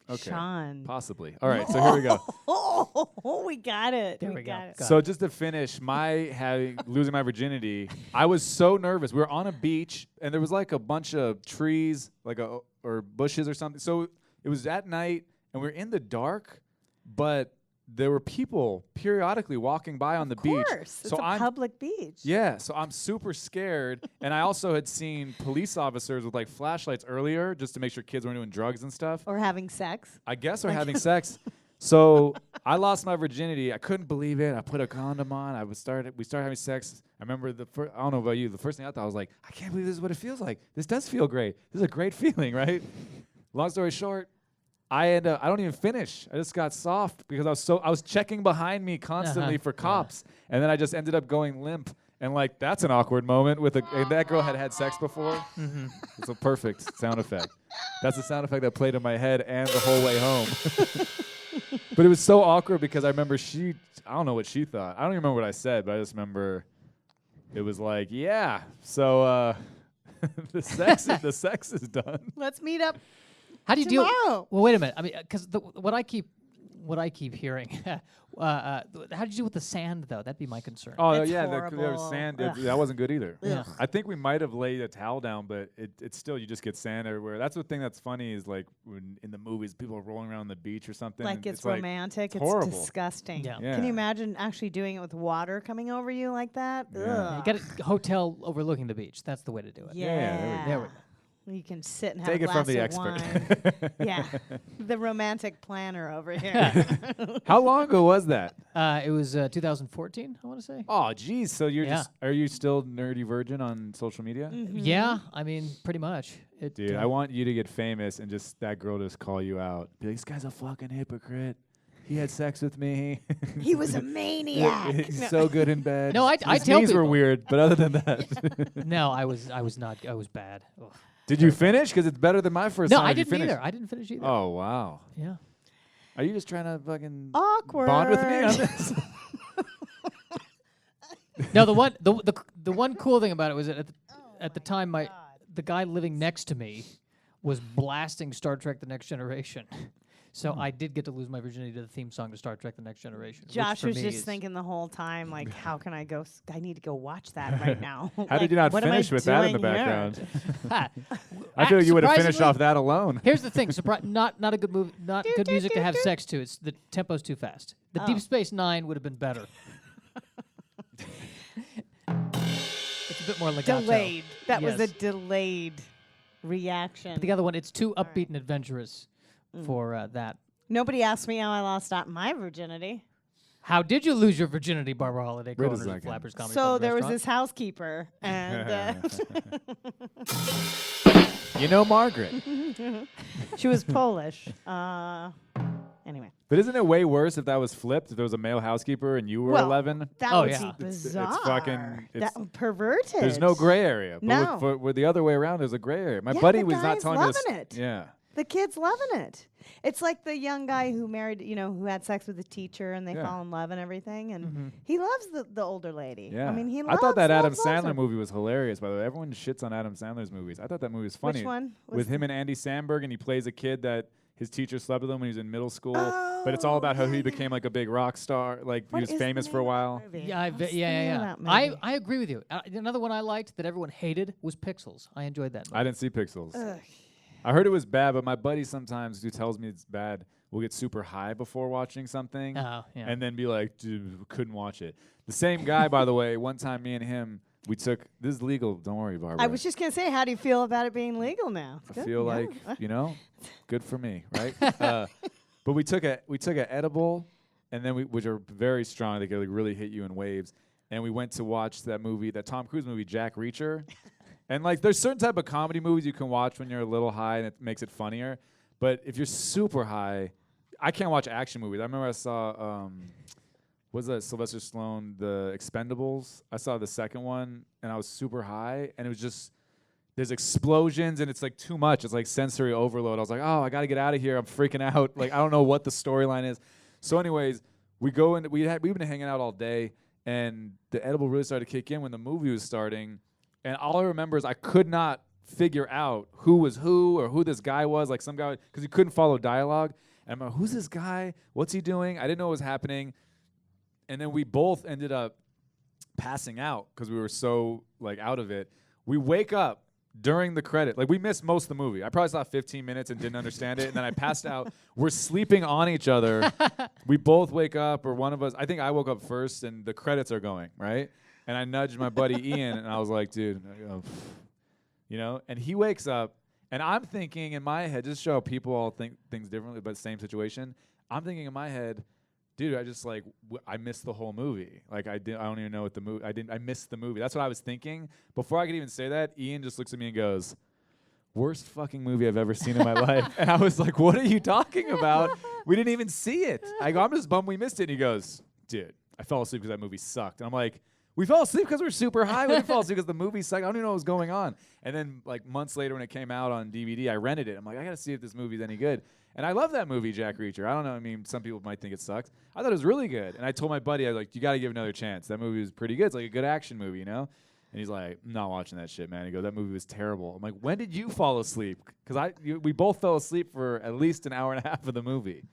that, okay. Sean. Possibly. All right. So here we go. Oh, we got it. There we go. got it. Got So just to finish, losing my virginity, I was so nervous. We were on a beach, and there was like a bunch of trees, or bushes or something. So it was at night, and we were in the dark, but there were people periodically walking by on the Of beach. course. It's So a public beach. Yeah, so I'm super scared, and I also had seen police officers with like flashlights earlier just to make sure kids weren't doing drugs and stuff. Or having sex. I guess we're having sex. So I lost my virginity. I couldn't believe it. I put a condom on. We started having sex. I remember I don't know about you. The first thing I thought was like, I can't believe this is what it feels like. This does feel great. This is a great feeling, right? Long story short, I don't even finish. I just got soft because I was checking behind me constantly for cops, and then I just ended up going limp. And like that's an awkward moment and that girl had sex before. Mm-hmm. It's a perfect sound effect. That's the sound effect that played in my head and the whole way home. But it was so awkward because I remember I don't know what she thought. I don't even remember what I said, but I just remember it was like, yeah. So the sex is done. Let's meet up How do you deal? tomorrow. Well, wait a minute. I mean, because what I keep hearing. How did you deal with the sand, though? That'd be my concern. Oh It's yeah, there was horrible. sand. Ugh. That wasn't good either. Yeah. I think we might have laid a towel down, but it's still you just get sand everywhere. That's the thing that's funny is like when in the movies people are rolling around on the beach or something. Like and it's romantic. It's horrible. disgusting. Yeah. Yeah. Can you imagine actually doing it with water coming over you like that? Yeah. Ugh. You get a hotel overlooking the beach. That's the way to do it. Yeah. There we go. You can sit and have Take a it glass from the of expert. wine. Yeah. The romantic planner over here. How long ago was that? It was 2014, I want to say. Oh, geez. So Yeah. are you still nerdy virgin on social media? Mm-hmm. Yeah, I mean, pretty much. Dude, I want you to get famous and just that girl just call you out. Be like, this guy's a fucking hypocrite. He had sex with me. He was a maniac. He's No. so good in bed. No, I His tell knees were people. weird, but other than that. No, I was bad. Ugh. Did you finish? Because it's better than my first No, time. I Did you didn't finish? either. I didn't finish either. Oh, wow. Yeah. Are you just trying to fucking Awkward. bond with me on this? No, the one cool thing about it was that at the time the guy living next to me was blasting Star Trek: The Next Generation. So I did get to lose my virginity to the theme song to Star Trek: The Next Generation. which Josh for was me just is- thinking the whole time, like, how can I go? I need to go watch that right now. How did you not what am I finish with that in the doing here? background? Ha. I feel like you would have finished Surprisingly- off that alone. Here's the thing: not a good move, not good music to have sex to. It's the tempo's too fast. The Oh. Deep Space Nine would have been better. It's a bit more legato. Delayed. That was a Yes. delayed reaction. But the other one, it's too All upbeat and adventurous for that. Nobody asked me how I lost out my virginity. How did you lose your virginity, Barbara Holliday? Wait a co-owner of second. Flappers Comedy So Club there was restaurant? this housekeeper, and You know Margaret. she was Polish. Anyway, But isn't it way worse if that was flipped? If there was a male housekeeper and you were Well, 11? that Oh, would yeah. be It's bizarre. fucking- it's- that perverted. There's no gray area. But No. with the other way around, there's a gray area. My Yeah, buddy the was not guy's telling me this. loving it. Yeah. The kid's loving it. It's like the young guy who married, who had sex with a teacher and they Yeah. fall in love and everything. And Mhm. he loves the older lady. Yeah. I mean, he I loves thought that Adam loves her. Sandler movie was hilarious, by the way. Everyone shits on Adam Sandler's movies. I thought that movie was funny. Which one? With him and Andy Samberg, and he plays a kid that his teacher slept with him when he was in middle school. But it's all about how he became like a big rock star. Like What he was is the famous for a name of while. that movie? Yeah, What's the name of yeah. that movie? I agree with you. Another one I liked that everyone hated was Pixels. I enjoyed that movie. I didn't see Pixels. Ugh. I heard it was bad, but my buddy sometimes who tells me it's bad will get super high before watching something Oh, yeah. and then be like, dude, couldn't watch it. The same guy, by the way, one time me and him, this is legal. Don't worry, Barbara. I was just going to say, how do you feel about it being legal now? I Good, feel yeah. like, good for me, right? But we took a edible, and then which are very strong. They can like really hit you in waves. And we went to watch that movie, that Tom Cruise movie, Jack Reacher. And like, there's certain type of comedy movies you can watch when you're a little high, and it makes it funnier. But if you're super high, I can't watch action movies. I remember I saw was that Sylvester Stallone, The Expendables? I saw the second one and I was super high, and it was just there's explosions and it's like too much. It's like sensory overload. I was like, oh, I got to get out of here. I'm freaking out. Like I don't know what the storyline is. So anyways, we go and we've been hanging out all day, and the edible really started to kick in when the movie was starting. And all I remember is I could not figure out who was who or who this guy was, like some guy, because he couldn't follow dialogue. And I'm like, who's this guy? What's he doing? I didn't know what was happening. And then we both ended up passing out because we were so like out of it. We wake up during the credit. Like we missed most of the movie. I probably saw 15 minutes and didn't understand it. And then I passed out. We're sleeping on each other. We both wake up, or one of us, I think I woke up first, and the credits are going, right? And I nudged my buddy Ian, and I was like, dude, you know, and he wakes up, and I'm thinking in my head, just to show how people all think things differently, but same situation. I'm thinking in my head, dude, I just like I missed the whole movie. Like I don't even know what the movie. I missed the movie. That's what I was thinking. Before I could even say that, Ian just looks at me and goes, "Worst fucking movie I've ever seen in my life." And I was like, "What are you talking about? We didn't even see it." I go, "I'm just bummed we missed it." And he goes, "Dude, I fell asleep because that movie sucked." And I'm like, "We fell asleep because we're super high. We didn't fall asleep because the movie sucked. I don't even know what was going on." And then like months later when it came out on DVD, I rented it. I'm like, I gotta see if this movie's any good. And I love that movie, Jack Reacher. I don't know. I mean, some people might think it sucks. I thought it was really good. And I told my buddy, I was like, you got to give it another chance. That movie was pretty good. It's like a good action movie, you know? And he's like, I'm not watching that shit, man. He goes, that movie was terrible. I'm like, when did you fall asleep? Because we both fell asleep for at least an hour and a half of the movie.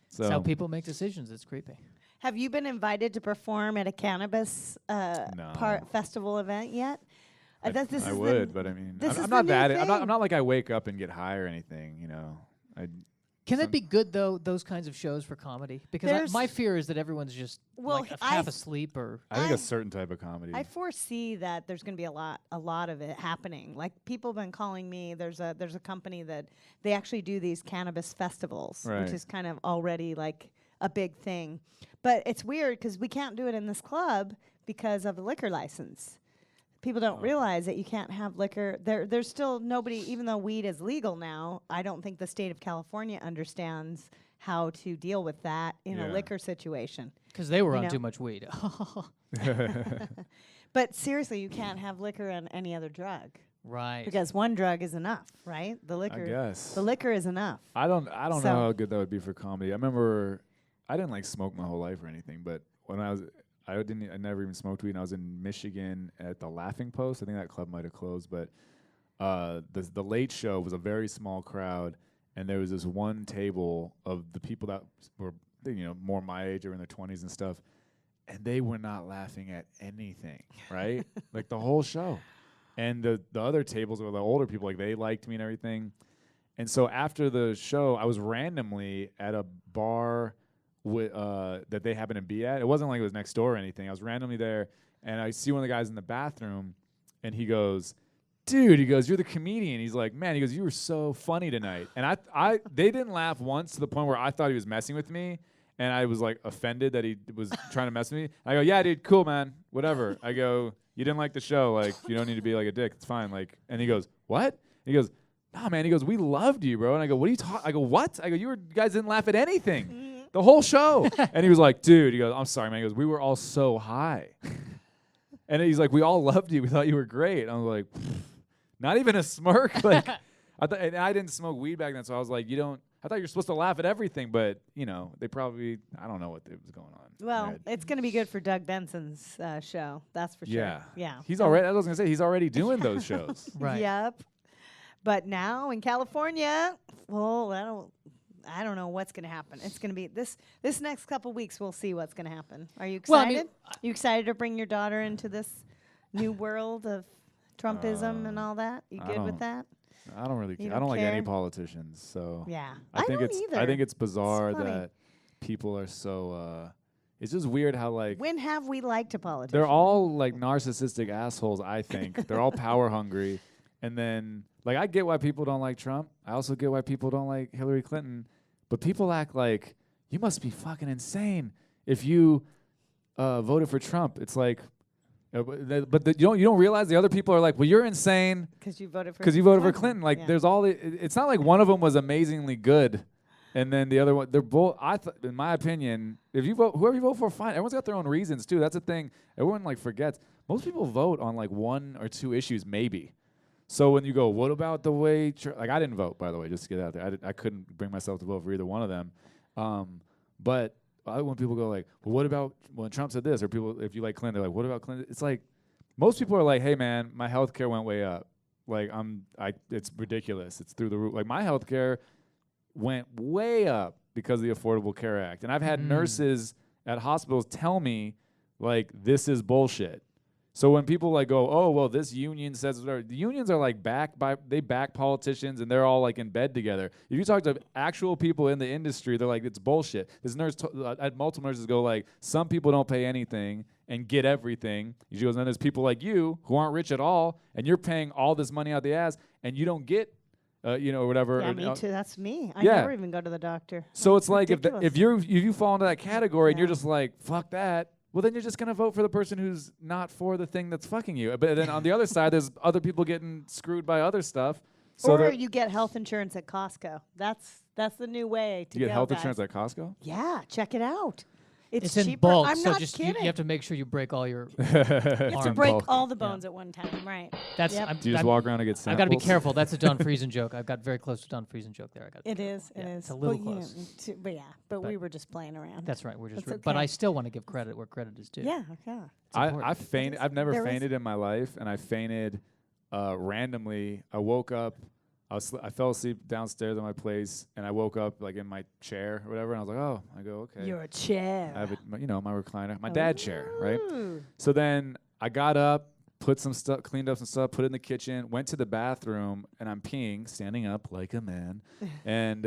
So That's how people make decisions. It's creepy. Have you been invited to perform at a cannabis festival event yet? I would, but I mean, I'm not like I wake up and get high or anything, you know. Can that be good, though, those kinds of shows for comedy? Because my fear is that everyone's just half asleep. Or I think a certain type of comedy. I foresee that there's going to be a lot of it happening. Like, people have been calling me. There's a company that they actually do these cannabis festivals, which is kind of already like a big thing. But it's weird because we can't do it in this club because of the liquor license. People don't realize that you can't have liquor. There's still nobody, even though weed is legal now, I don't think the state of California understands how to deal with that in a liquor situation. Because they were on too much weed. But seriously, you can't have liquor and any other drug. Right. Because one drug is enough, right? The liquor. I guess. The liquor is enough. I don't know how good that would be for comedy. I remember I didn't like smoke my whole life or anything, but when I never even smoked weed. And I was in Michigan at the Laughing Post. I think that club might have closed, but the Late Show was a very small crowd, and there was this one table of the people that were more my age or in their 20s and stuff, and they were not laughing at anything, right? Like the whole show. And the other tables were the older people, like they liked me and everything. And so after the show, I was randomly at a bar that they happened to be at. It wasn't like it was next door or anything. I was randomly there, and I see one of the guys in the bathroom, and he goes, "Dude," he goes, "you're the comedian." He's like, "Man," he goes, "you were so funny tonight." And they didn't laugh once, to the point where I thought he was messing with me, and I was like offended that he was trying to mess with me. I go, "Yeah, dude, cool, man, whatever." I go, "You didn't like the show, like you don't need to be like a dick. It's fine." Like, and he goes, "What?" And he goes, "No, man." He goes, "We loved you, bro." And I go, "What are you talking?" I go, "What?" I go, "You guys didn't laugh at anything. The whole show." And he was like, "Dude," he goes, "I'm sorry, man." He goes, "We were all so high." And he's like, "We all loved you. We thought you were great." And I was like, not even a smirk. Like, and I didn't smoke weed back then, so I was like, I thought you were supposed to laugh at everything, but, they probably, I don't know what was going on. Well, it's going to be good for Doug Benson's show. That's for sure. Yeah. He's already, I was going to say, he's already doing those shows. Right. Yep. But now in California, well, I don't know what's going to happen. It's going to be this next couple weeks. We'll see what's going to happen. Are you excited? You excited to bring your daughter into this new world of Trumpism and all that? You good with that? I don't really. You I don't like care? any politicians. So Yeah, I think don't either. I think it's bizarre It's funny. that people are so. It's just weird how like When have we liked a politician? they're all like narcissistic assholes. I think they're all power hungry, and then like I get why people don't like Trump. I also get why people don't like Hillary Clinton. But people act like you must be fucking insane if you voted for Trump. It's like, but you don't realize the other people are like, well, you're insane because you voted for Clinton. Like, Yeah. there's all it's not like one of them was amazingly good. And then the other one, they're both. In my opinion, if you vote, whoever you vote for, fine. Everyone's got their own reasons too. That's the thing. Everyone like forgets. Most people vote on like one or two issues, maybe. So when you go, what about the way? Like I didn't vote, by the way, just to get out there. I couldn't bring myself to vote for either one of them. But when people go like, well, what about when Trump said this? Or people, if you like Clinton, they're like, what about Clinton? It's like most people are like, hey man, my health care went way up. Like it's ridiculous. It's through the roof. Like my health care went way up because of the Affordable Care Act. And I've had nurses at hospitals tell me, like, this is bullshit. So when people like go, oh, well, this union says whatever, the unions are like they back politicians and they're all like in bed together. If you talk to actual people in the industry, they're like, it's bullshit. This nurse, multiple nurses go like, some people don't pay anything and get everything. She goes, and then there's people like you who aren't rich at all and you're paying all this money out the ass and you don't get whatever. Yeah, me too. That's me. I yeah. never even go to the doctor. So That's it's like ridiculous. if you fall into that category and you're just like, fuck that, well, then you're just going to vote for the person who's not for the thing that's fucking you. But then on the other side, there's other people getting screwed by other stuff. So or you get health insurance at Costco. That's the new way to you get go, health guys. insurance at Costco? Yeah, check it out. It's in cheaper. bulk, I'm so not just kidding. you have to make sure you break all your. You have to arm. break bulk. all the bones at one time, right? That's. Yep. Do you just walk around and get samples? I've got to be careful. That's a Don Friesen joke. I've got very close to Don Friesen joke there. It is. Yeah, It is. it's a little Well, close. But we were just playing around. That's right. We're just. That's But okay. I still want to give credit where credit is due. Yeah. Yeah. I fainted. I've never There is- fainted in my life, and I fainted randomly. I woke up. I fell asleep downstairs at my place, and I woke up like in my chair or whatever, and I was like, "Oh," I go, "Okay." You're a chair. I have it, my recliner, my dad chair, right? Ooh. So then I got up, put some stuff, cleaned up some stuff, put it in the kitchen, went to the bathroom, and I'm peeing, standing up like a man, and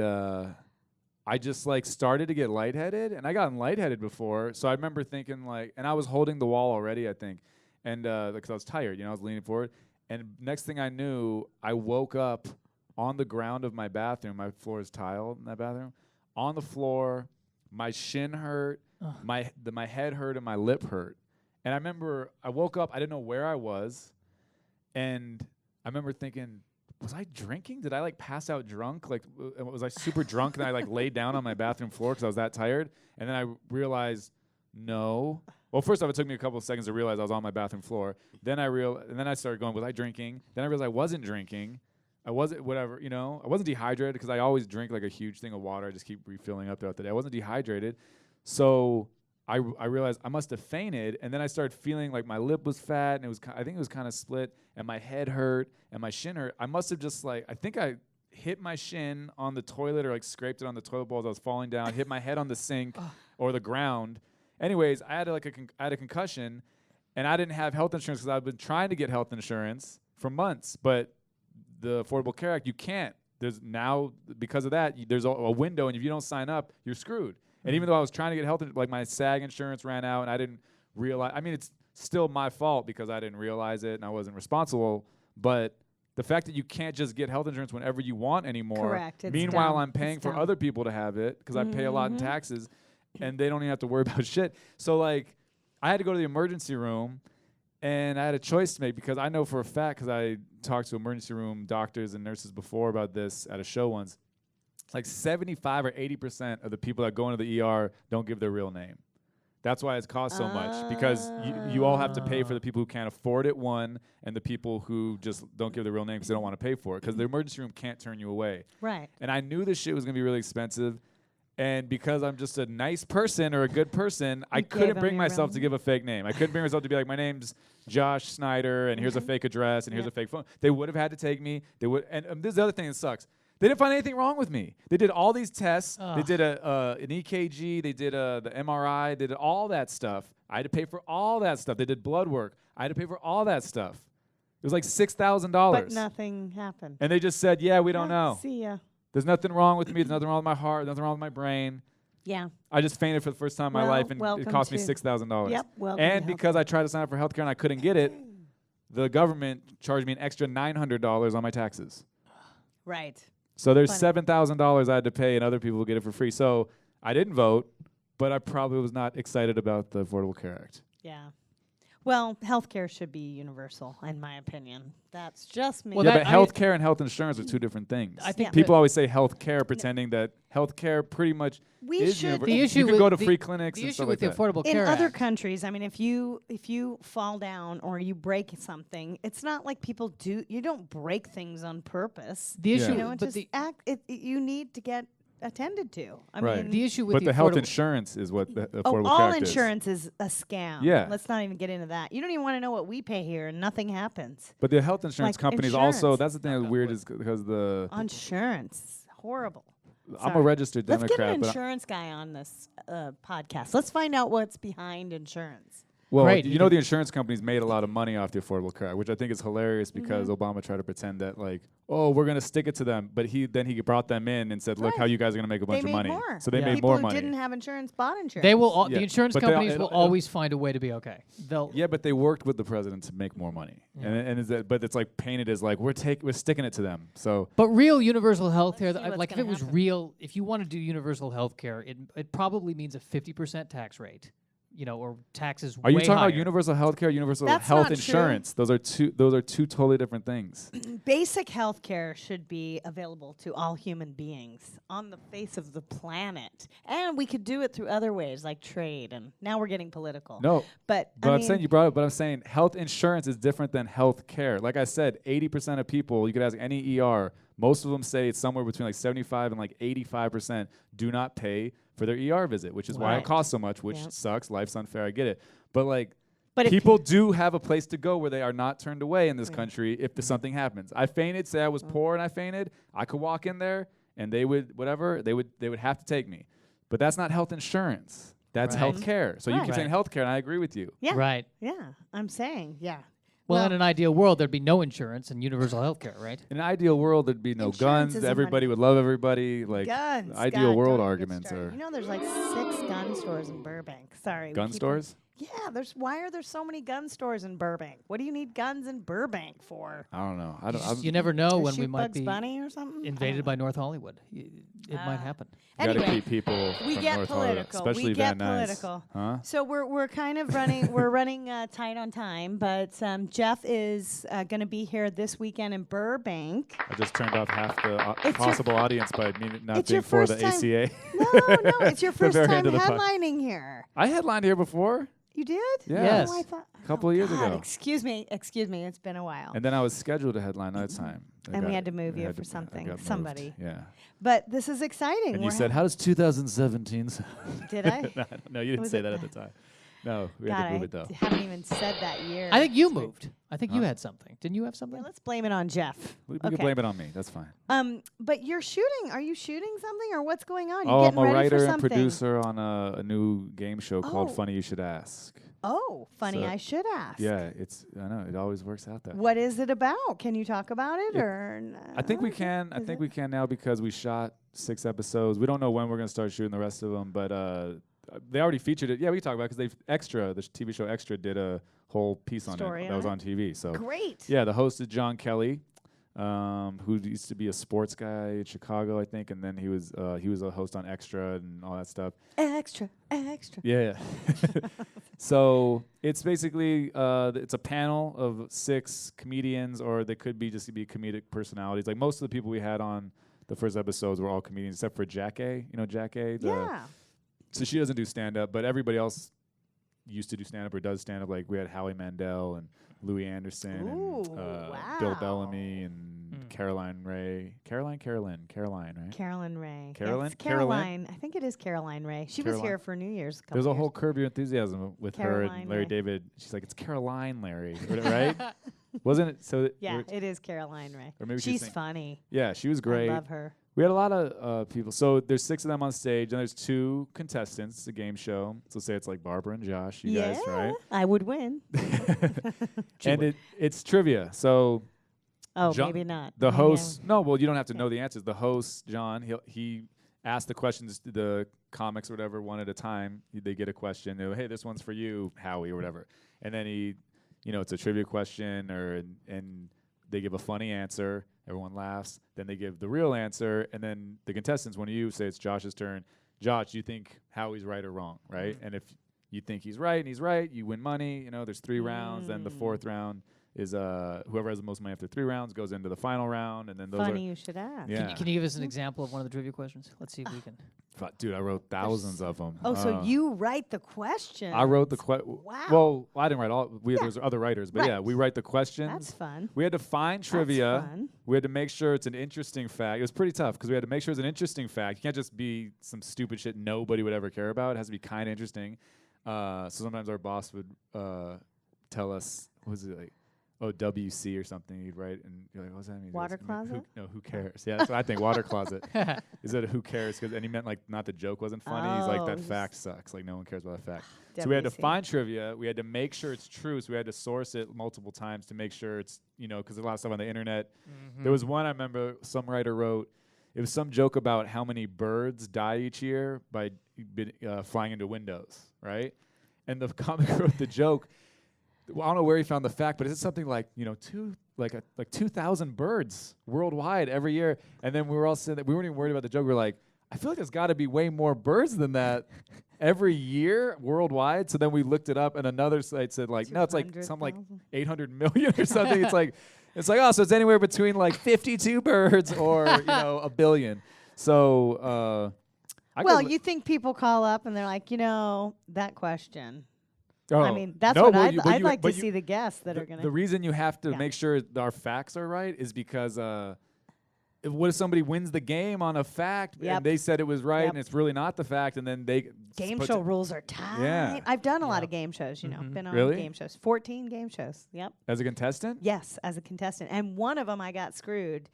I just like started to get lightheaded, and I gotten lightheaded before, so I remember thinking like, and I was holding the wall already, I think, and because I was tired, I was leaning forward, and next thing I knew, I woke up on the ground of my bathroom. My floor is tiled in that bathroom. On the floor, my shin hurt, my head hurt, and my lip hurt. And I remember I woke up, I didn't know where I was, and I remember thinking, was I drinking? Did I like pass out drunk? Like, was I super drunk and I like laid down on my bathroom floor because I was that tired? And then I realized, no. Well, first off, it took me a couple of seconds to realize I was on my bathroom floor. Then I started going, was I drinking? Then I realized I wasn't drinking. I wasn't, whatever, I wasn't dehydrated because I always drink like a huge thing of water. I just keep refilling up throughout the day. I wasn't dehydrated. So I realized I must have fainted. And then I started feeling like my lip was fat and I think it was kind of split and my head hurt and my shin hurt. I must have just I think I hit my shin on the toilet or like scraped it on the toilet bowl as I was falling down, hit my head on the sink or the ground. Anyways, I had I had a concussion and I didn't have health insurance because I've been trying to get health insurance for months, but the Affordable Care Act, you can't. There's now, because of that, there's a window, and if you don't sign up, you're screwed. And even though I was trying to get health, like my SAG insurance ran out, and I didn't realize. I mean, it's still my fault because I didn't realize it, and I wasn't responsible. But the fact that you can't just get health insurance whenever you want anymore. Correct. It's Meanwhile, dumb. I'm paying It's for dumb. other people to have it because I pay a lot in taxes, and they don't even have to worry about shit. So, like, I had to go to the emergency room. And I had a choice to make because I know for a fact, because I talked to emergency room doctors and nurses before about this at a show once, like 75 or 80% of the people that go into the ER don't give their real name. That's why it's cost so much, because you all have to pay for the people who can't afford it, one, and the people who just don't give their real name because they don't want to pay for it, because the emergency room can't turn you away. Right. And I knew this shit was going to be really expensive. And because I'm just a nice person or a good person, I couldn't them bring your myself real to give a fake name. I couldn't bring myself to be like, my name's Josh Snyder, and here's a fake address, and here's a fake phone. They would have had to take me. They would, and this is the other thing that sucks. They didn't find anything wrong with me. They did all these tests. They did an EKG. They did the MRI. They did all that stuff. I had to pay for all that stuff. They did blood work. I had to pay for all that stuff. It was like $6,000. But nothing happened. And they just said, yeah, we don't know. See ya. There's nothing wrong with me. There's nothing wrong with my heart. Nothing wrong with my brain. Yeah. I just fainted for the first time in my life, and it welcome cost me to- $6,000. Yep, welcome And to because I tried to sign up for healthcare and I couldn't get it, the government charged me an extra $900 on my taxes. Right. So there's Funny. $7,000 I had to pay, and other people will get it for free. So I didn't vote, but I probably was not excited about the Affordable Care Act. Yeah. Well, healthcare should be universal, in my opinion. That's just me. Well, yeah, that- but healthcare and health insurance are two different things. I think people always say healthcare, pretending that healthcare pretty much We is should- universal. The issue you can with go to the- free clinics The and issue stuff with like the that. Affordable in Care other Act, countries, I mean, if you fall down or you break something, it's not like people do. You don't break things on purpose. the issue, Yeah. You know, but you need to get attended to. I Right. mean, the issue with But the health Affordable- insurance is what the Affordable all Care Act insurance is a scam. Yeah. Let's not even get into that. You don't even want to know what we pay here, and nothing happens. But the health insurance Like companies insurance. also, that's the thing that's weird is because Insurance, horrible. I'm a Sorry. registered Let's get Democrat. an but insurance guy on this podcast. Let's find out what's behind insurance. well, Great, you you know can- the insurance companies made a lot of money off the Affordable Care Act, which I think is hilarious because Mm-hmm. Obama tried to pretend that like, oh, we're gonna stick it to them, but he brought them in and said, look Right. how you guys are gonna make a bunch They of made money. more. So they Yeah. made People more who money. didn't have insurance bought insurance. they will. Yeah. The insurance But companies it'll- will always find a way to be okay. They'll. Yeah, but they worked with the president to make more money, Yeah. and is that? But it's like painted as like we're sticking it to them. So But real universal health care, see what's like if gonna it was happen. real, if you want to do universal health care, it probably means a 50% tax rate, or taxes. are you way talking higher. about universal health care, universal That's health not true. insurance? Those are two totally different things. Basic health care should be available to all human beings on the face of the planet. And we could do it through other ways like trade. And now we're getting political. No, But But I I'm mean, saying you brought it up, but I'm saying health insurance is different than health care. Like I said, 80% of people, you could ask any ER, most of them say it's somewhere between like 75 and like 85% do not pay for their ER visit, which is why it Right. costs so much, which Yep. sucks. Life's unfair. I get it. But like, But if people do have a place to go where they are not turned away in this country if something happens. I fainted, say I was poor and I fainted, I could walk in there and they would have to take me. But that's not health insurance. That's Right. health care. So you Right. keep saying Right. health care, and I agree with you. yeah, Right. yeah, I'm saying, yeah. Well, in an ideal world, there'd be no insurance and universal health care, right? In an ideal world, there'd be no Insurance guns. isn't Everybody money. would love everybody. Like guns. the ideal God, world don't get arguments started. are You know, there's like 6 gun stores in Burbank. Sorry. we gun keep- stores. Yeah, why are there so many gun stores in Burbank? What do you need guns in Burbank for? I don't know. You never know To when we shoot might Bugs be Bunny or something? I invaded don't by North Hollywood. It might happen. Got to Anyway, keep people we from get North Hollywood, political. especially We get Van Nuys. political. Huh? So we're kind of running we're running tight on time, but Geoff is going to be here this weekend in Burbank. I just turned off half the It's your possible audience by me not it's your being for the first time- ACA. No, it's your The first very time end of the pod. headlining here. I headlined here before. You did? Yeah. Yes. Oh, I thought, A couple of years God, ago. Excuse me. It's been a while. And then I was scheduled to headline another time. I And we got- had to move I you had for to- I something, got moved. somebody. Yeah. But this is exciting. And We're you said, "How does 2017?" did I? No, you didn't Was say it- that at the time. No, we God, had to move I it though. haven't even said that year. I think you It's weird. moved. I think you had something. Didn't you have something? Yeah, let's blame it on Geoff. We Okay. can blame it on me. That's fine. But you're shooting. Are you shooting something, or what's going on? You Oh, I'm getting a ready for writer and something? producer on a new game show called Oh. Funny You Should Ask. Oh, funny. So- I should ask. Yeah, I know it always works out that. What is it about? Can you talk about it, or? I think we no? can. I Is think it? we can now because we shot 6 episodes. We don't know when we're gonna start shooting the rest of them, but they already featured it. Yeah, we can talk about it because the TV show Extra did a whole piece on Story it on that was it? on TV. So Great. yeah, the host is John Kelly, who used to be a sports guy in Chicago, I think, and then he was a host on Extra and all that stuff. Extra. Yeah. So it's basically it's a panel of 6 comedians, or they could be just to be comedic personalities. Like most of the people we had on the first episodes were all comedians, except for Jack A. You know Jack A. Yeah. So she doesn't do stand up, but everybody else used to do stand up or does stand up. Like we had Howie Mandel and Louis Anderson Ooh, and Bill wow. Bellamy and Caroline Ray. Caroline, right? Carolyn Ray. Carolyn? Yes, Caroline. I think it is Caroline Ray. She was Caroline. here for New Year's. There's a years whole ago. Curb Your Enthusiasm with her Caroline and Larry Ray. David. She's like, it's Caroline Larry, right? Wasn't it? So Yeah, it is Caroline Ray. Or maybe she's She's saying- funny. yeah, she was great. I love her. We had a lot of people. So there's 6 of them on stage, and there's 2 contestants. It's a game show. So say it's like Barbara and Josh, you guys, right? I would win. And it's trivia. So Oh, John- maybe not. the Maybe host, I- no, well, you don't have to know the answers. The host, John, he asked the questions to the comics or whatever one at a time. They get a question. Hey, this one's for you, Howie, or whatever. And then it's a trivia question, and they give a funny answer. Everyone laughs. Then they give the real answer, and then the contestants, when you say it's Josh's turn, Josh, you think Howie's right or wrong, right? And if you think he's right, and he's right. You win money. You know, there's 3 rounds. Then the 4th round is whoever has the most money after 3 rounds goes into the final round, and then those Funny you should ask. Yeah. Can you give us an example of one of the trivia questions? Let's see if we can. Dude, I wrote thousands of them. Oh, so you write the question? I wrote the Wow. Well, I didn't write all. There's other writers, but Right. yeah, we write the questions. That's fun. We had to find trivia. fun. We had to make sure it's an interesting fact. It was pretty tough because we had to make sure it's an interesting fact. You can't just be some stupid shit nobody would ever care about. It has to be kind of interesting. So sometimes our boss would tell us, what was it like? Oh, WC or something. He'd write, and you're like, what does that mean? Water closet? Who cares? Yeah, that's what I think. Water closet. Is it who cares? And he meant like not the joke wasn't funny. He's like, that fact sucks. Like no one cares about that fact. So we had to WC. find trivia. We had to make sure it's true. So we had to source it multiple times to make sure it's, because there's a lot of stuff on the internet. There was one I remember some writer wrote. It was some joke about how many birds die each year by flying into windows, right? And the comic wrote the joke. Well, I don't know where he found the fact, but it's something like 2,000 birds worldwide every year. And then we were all saying that we weren't even worried about the joke. We were like, I feel like there's got to be way more birds than that every year worldwide. So then we looked it up, and another site said like, no, it's like something like 800 million or something. It's like oh, so it's anywhere between like 52 birds or a billion. So You think people call up and they're like, that question. Oh, I mean, that's no, what well, I'd like to see the guests that are going to. The reason you have to make sure our facts are right is because what if somebody wins the game on a fact and they said it was right and it's really not the fact, and then they game show rules are tight. Yeah. I've done a lot of game shows, been on Really? game shows, 14 game shows. Yep. As a contestant? Yes, as a contestant. And one of them I got screwed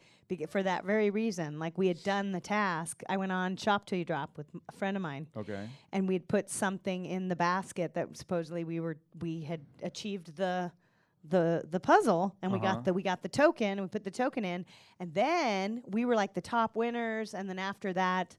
for that very reason. Like we had done the task. I went on Shop Till You Drop with a friend of mine. Okay. And we'd put something in the basket that supposedly we had achieved the puzzle, and we got the token, and we put the token in, and then we were like the top winners, and then after that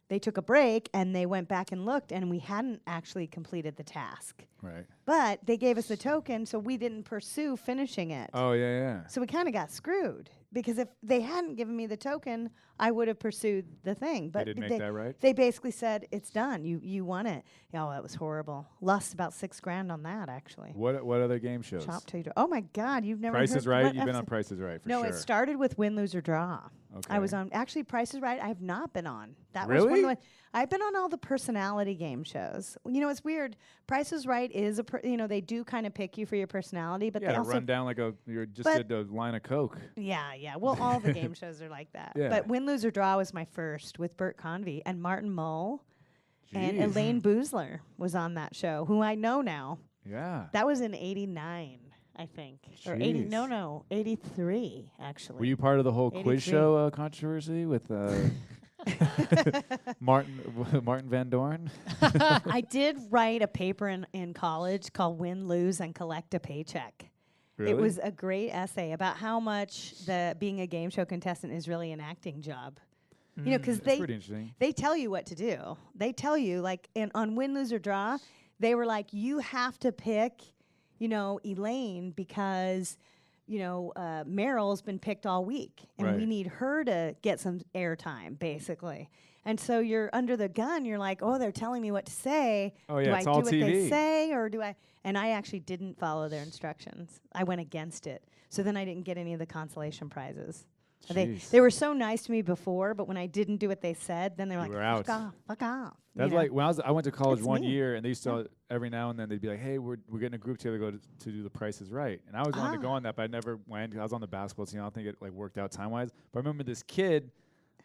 they took a break and they went back and looked, and we hadn't actually completed the task. Right. But they gave us the token, so we didn't pursue finishing it. Oh, yeah. So we kind of got screwed, because if they hadn't given me the token, I would have pursued the thing. But they didn't make that right? They basically said, it's done. You won it. Oh, that was horrible. Lost about $6,000 on that, actually. What other game shows? Shop Till You Drop. Oh, my God. You've never Price heard is Right? what You've been on episode? Price is Right, for No, sure. it started with Win, Lose, or Draw. Okay. I was on, actually, Price is Right, I have not been on. That Really? was one of the, I've been on all the personality game shows. It's weird. Price is Right is they do kind of pick you for your personality, but Yeah, they to also run down like you just But- did a line of Coke. Yeah. Well, all the game shows are like that. Yeah. But Win, Lose, or Draw was my first with Bert Convey and Martin Mull. And Jeez. Elaine Boozler was on that show, who I know now. Yeah. That was in 89, I think. Or 80, Jeez. 83, actually. Were you part of the whole quiz 83. show controversy with Martin Van Dorn? I did write a paper in college called Win, Lose, and Collect a Paycheck. Really? It was a great essay about how much being a game show contestant is really an acting job. Because That's pretty interesting. they tell you what to do. They tell you, like, on Win, Lose, or Draw, they were like, you have to pick, Elaine because, Meryl's been picked all week. And we Right. need her to get some airtime, basically. And so you're under the gun. You're like, oh, they're telling me what to say. Oh, yeah, do it's I all do what they TV. say, or do I? And I actually didn't follow their instructions. I went against it. So then I didn't get any of the consolation prizes. Jeez. They were so nice to me before, but when I didn't do what they said, then they're like, were fuck out. off, fuck off. That's like when I went to college It's one me. year, and they used to every now and then they'd be like, "Hey, we're getting a group together to go to do the Price is Right," and I always wanted to go on that, but I never went. I was on the basketball team. I don't think it worked out time wise. But I remember this kid.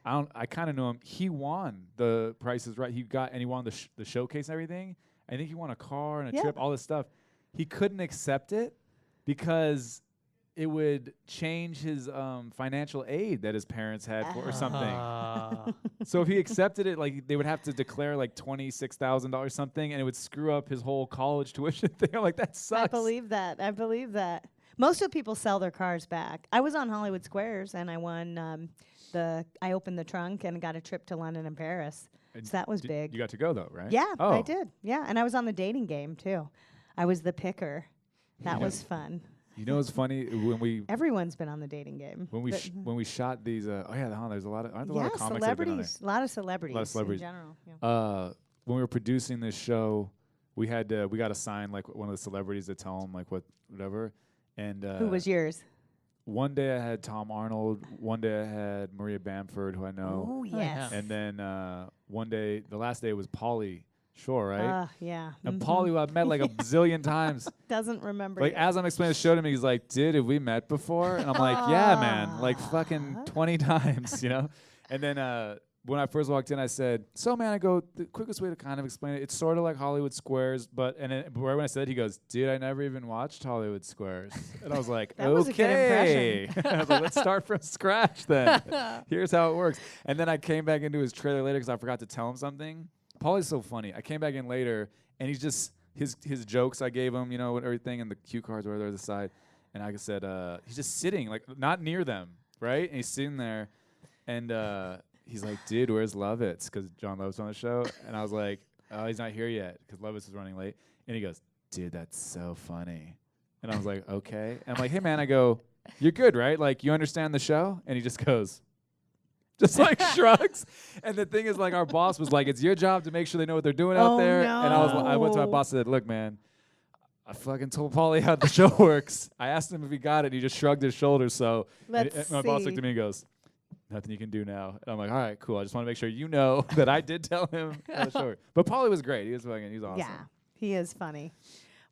I kind of knew him. He won the Price is Right. He won the showcase and everything. I think he won a car and a trip, all this stuff. He couldn't accept it because it would change his financial aid that his parents had or something. So if he accepted it, like they would have to declare like $26,000 something, and it would screw up his whole college tuition thing. I'm like, that sucks. I believe that. Most of the people sell their cars back. I was on Hollywood Squares, and I won I opened the trunk and got a trip to London and Paris. And So that was big. You got to go though, right? Yeah, Oh. I did. Yeah, and I was on the dating game too. I was the picker. That Yeah. was fun. You know, it's funny when we Everyone's been on the dating game. when we But- when we shot these. There's a lot of yeah, comics that have been on there. celebrities. A lot of celebrities. celebrities. In general. Yeah. when we were producing this show, we got assigned like one of the celebrities to tell them like whatever. And Who was yours? one day I had Tom Arnold. One day I had Maria Bamford, who I know. Oh, yes. And then one day, the last day was Pauly Shore, right? Yeah. And Pauly, who I've met like a zillion times. Doesn't remember. Like, you. as I'm explaining the show to me, he's like, dude, have we met before? And I'm like, yeah, man. Like, fucking 20 times, you know? And then when I first walked in, I said, so, man, I go, the quickest way to kind of explain it, it's sort of like Hollywood Squares, but right when I said it, he goes, dude, I never even watched Hollywood Squares. And I was like, That was a good okay. I was like, let's start from scratch then. Here's how it works. And then I came back into his trailer later because I forgot to tell him something. Pauly's so funny. I came back in later, and he's just, his jokes I gave him, you know, and everything, and the cue cards were there on the side. And like I said, he's just sitting, like, not near them, right? And he's sitting there, and he's like, dude, where's Lovitz? Because John Lovitz on the show. And I was like, oh, he's not here yet because Lovitz is running late. And he goes, dude, that's so funny. And I was like, okay. And I'm like, hey, man, I go, you're good, right? Like, you understand the show? And he just goes, just like shrugs. And the thing is, like, our boss was like, it's your job to make sure they know what they're doing out there. No. And I went to my boss and said, look, man, I fucking told Pauly how the show works. I asked him if he got it. And he just shrugged his shoulders. So and my boss looked at me and goes, nothing you can do now. And I'm like, all right, cool. I just want to make sure you know that I did tell him how the show worked. But Pauly was great. He's awesome. Yeah, he is funny.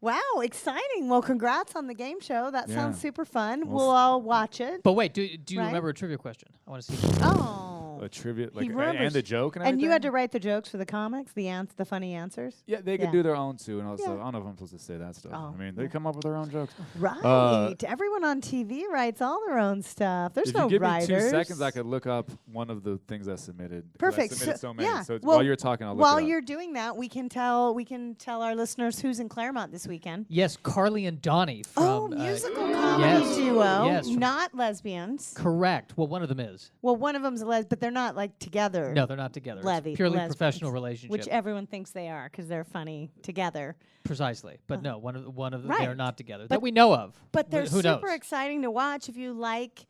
Wow, exciting. Well, congrats on the game show. That sounds super fun. We'll all watch it. But wait, do you remember a trivia question? I want to see. Oh. A trivia, He like, remembers. and the joke and And everything? you had to write the jokes for the comics, the funny answers? Yeah, they could Yeah. do their own too. And also, Yeah. I don't know if I'm supposed to say that stuff. Oh, I mean, they yeah. come up with their own jokes. Right. Everyone on TV writes all their own stuff. There's If no you give writers. me 2 seconds, I could look up one of the things I submitted. 'Cause Perfect. I submitted so many. yeah. So it's, Well, while you're talking, I'll look While it up. you're doing that, we can tell our listeners who's in Claremont this weekend. Yes, Carly and Donnie from Musical comedy yes. duo. Yes, from- Not lesbians. correct. Well, one of them is. Well, one of them's a but they're not like together. No, they're not together. It's Levy- purely lesbians, professional relationship. Which everyone thinks they are because they're funny together. Precisely. But no, one of them Right. they're not together. But- that we know of. But they're Who super knows? exciting to watch if you like,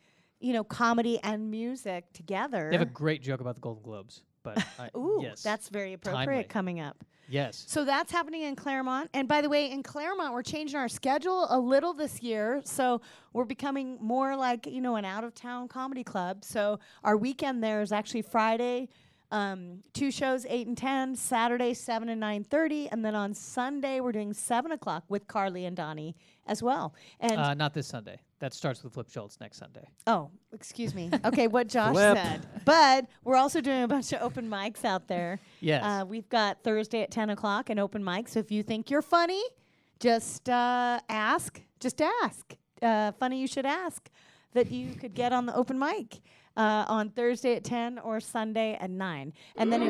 comedy and music together. They have a great joke about the Golden Globes. But Ooh, yes. that's very appropriate Timely. coming up. Yes. So that's happening in Claremont. And by the way, in Claremont, we're changing our schedule a little this year. So we're becoming more like, an out-of-town comedy club. So our weekend there is actually Friday, 2 shows, 8 and 10, Saturday, 7 and 9:30. And then on Sunday, we're doing 7 o'clock with Carly and Donnie as well. And Not this Sunday. That starts with Flip Schultz next Sunday. oh, excuse me. Okay, what Josh Flip. said. But we're also doing a bunch of open mics out there. Yes. We've got Thursday at 10 o'clock an open mic. So if you think you're funny, just ask. Just ask. Funny you should ask that you could get on the open mic on Thursday at 10 or Sunday at 9. And then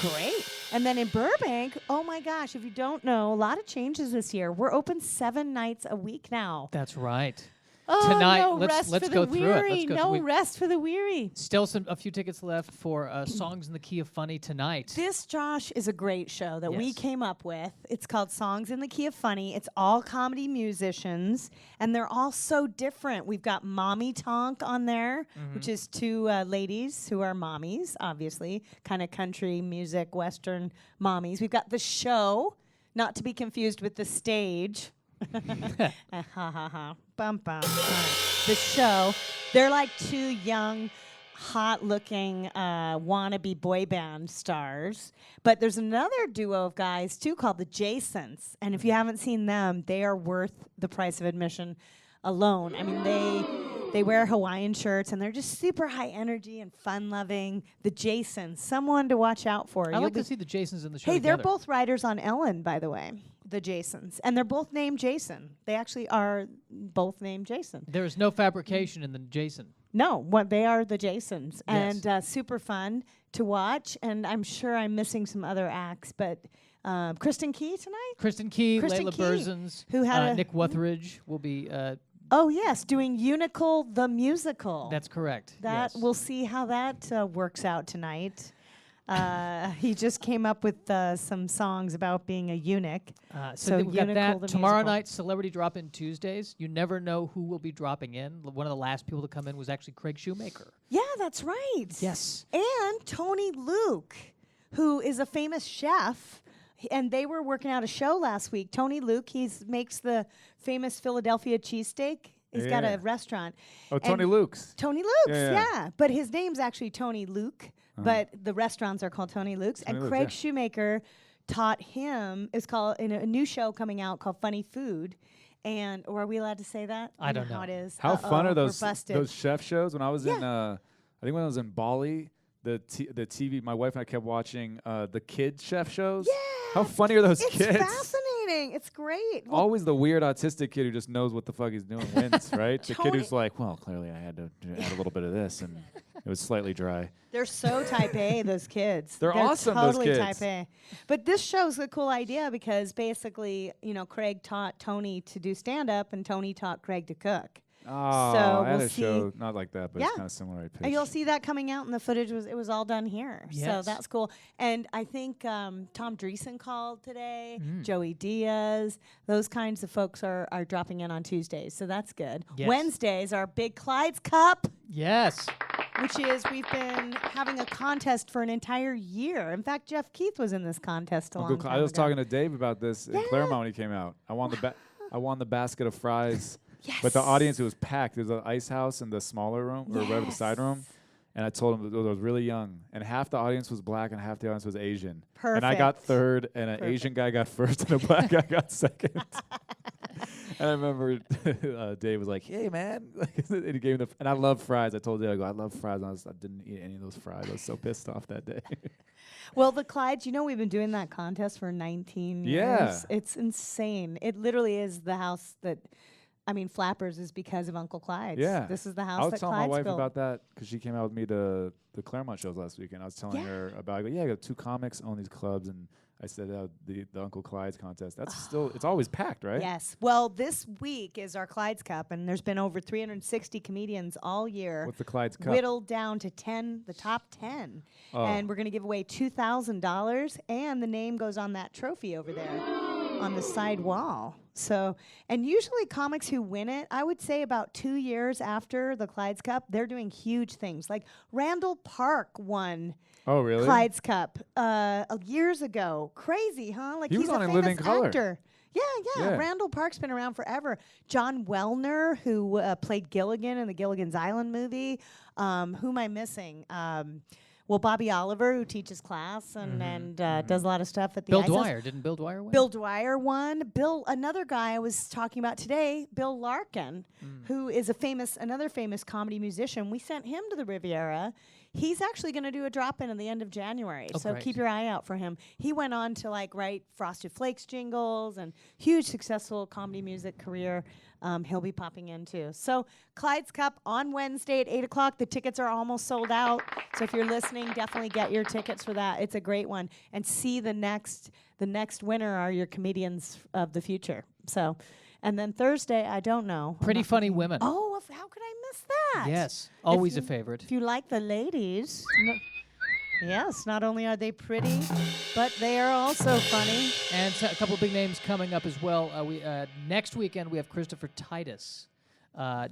great. And then in Burbank, oh my gosh, if you don't know, a lot of changes this year. We're open 7 nights a week now. That's right. Oh, Tonight, no let's rest for go the through it. weary. Let's go No through it. rest for the weary. Still a few tickets left for Songs in the Key of Funny tonight. This, Josh, is a great show that we Yes. came up with. It's called Songs in the Key of Funny. It's all comedy musicians, and they're all so different. We've got Mommy Tonk on there, which is 2 ladies who are mommies, obviously, kind of country music, Western mommies. We've got The Show, not to be confused with The Stage. Ha ha ha. Bum bum. The Show. They're like 2 young, hot-looking wannabe boy band stars. But there's another duo of guys too called the Jasons. And if you haven't seen them, they are worth the price of admission alone. I mean, they wear Hawaiian shirts and they're just super high energy and fun-loving. The Jasons, someone to watch out for. I You'll like be- to see the Jasons in the show Hey, they're together. both writers on Ellen, by the way, the Jasons. And they're both named Jason. They actually are both named Jason. There is no fabrication in the Jason. No, they are the Jasons. Yes. And super fun to watch. And I'm sure I'm missing some other acts, but Kristen Key tonight? Kristen Key, Kristen Layla Key, Berzins, who had Nick Wuthridge will be. Oh, yes, doing Unical the Musical. That's correct. That yes. We'll see how that works out tonight. He just came up with some songs about being a eunuch. So we've got Unical that the tomorrow musical. night. Celebrity drop-in Tuesdays. You never know who will be dropping in. One of the last people to come in was actually Craig Shoemaker. Yeah, that's right. Yes. And Tony Luke, who is a famous chef. And they were working out a show last week. Tony Luke, he makes the famous Philadelphia cheesesteak. He's got a restaurant. Oh, Tony Luke's. Tony Luke's, Yeah. yeah. But his name's actually Tony Luke, but the restaurants are called Tony Luke's. Tony and Luke's, Craig Shoemaker taught him, it's called, in a new show coming out called Funny Food. And, or are we allowed to say that? I don't know. How it is. How fun are those We're busted. those chef shows? When I was in, I think when I was in Bali, the TV, my wife and I kept watching the kid chef shows. Yeah. How funny are those It's kids? fascinating. It's great. Well, Always the weird autistic kid who just knows what the fuck he's doing wins, right? The kid Tony- who's like, well, clearly I had to add a little bit of this, and it was slightly dry. they're so type A, those kids. They're awesome, those totally kids. type A. But this show's a cool idea because basically, Craig taught Tony to do stand-up and Tony taught Craig to cook. Oh, So I had we'll a show not like that, but Yeah. it's kind of similar. I And you'll pitched. see that coming out, and the footage was all done here. So Yes. that's cool. And I think Tom Dreesen called today, Mm. Joey Diaz, those kinds of folks are dropping in on Tuesdays. So that's good. Yes. Wednesdays are Big Clyde's Cup, Yes. which is we've been having a contest for an entire year. In fact, Geoff Keith was in this contest a long time I was ago. talking to Dave about this in Yeah. Claremont when he came out. I won I won the basket of fries. Yes. But the audience, it was packed. There's an ice house in the smaller room, or whatever, the side room. Yes. And I told them that I was really young. And half the audience was black and half the audience was Asian. Perfect. And I got third, and an Asian guy got first, and a black guy got second. And I remember Dave was like, hey, man. And he gave me and I love fries. I told Dave, I go, I love fries. And I didn't eat any of those fries. I was so pissed off that day. Well, the Clydes, we've been doing that contest for 19 years. Yeah. It's insane. It literally is the house that, Flappers is because of Uncle Clyde's. Yeah. This is the I house was that telling Clyde's my wife built. about that because she came out with me to the Claremont shows last week, and I was telling her about, I go, I got 2 comics own these clubs, and I said the Uncle Clyde's contest. That's still, it's always packed, right? Yes. Well, this week is our Clyde's Cup, and there's been over 360 comedians all year. What's the Clyde's Cup? Whittled down to 10, the top 10. Oh. And we're going to give away $2,000, and the name goes on that trophy over there on the side wall. So, and usually comics who win it, I would say about 2 years after the Clyde's Cup, they're doing huge things. Like Randall Park won Oh, really? Clyde's Cup years ago. Crazy, huh? Like He was he's on a In famous Living Color. actor. Yeah. Yeah. Randall Park's been around forever. John Wellner, who played Gilligan in the Gilligan's Island movie. Who am I missing? Well, Bobby Oliver, who teaches class and does a lot of stuff at the Bill Ice House. Dwyer. Didn't Bill Dwyer win? Bill Dwyer won. Another guy I was talking about today, Bill Larkin, who is another famous comedy musician. We sent him to the Riviera. He's actually going to do a drop-in at the end of January, Oh, so great. keep your eye out for him. He went on to write Frosted Flakes jingles and huge successful comedy music career. He'll be popping in too. So Clyde's Cup on Wednesday at 8 o'clock. The tickets are almost sold out. So if you're listening, definitely get your tickets for that. It's a great one. And see the next winner are your comedians of the future. So, and then Thursday, I don't know. I'm Pretty not funny looking. women. Oh, how could I miss that? Yes. Always you- a favorite. If you like the ladies, yes, not only are they pretty, but they are also funny. And a couple of big names coming up as well. Next weekend, we have Christopher Titus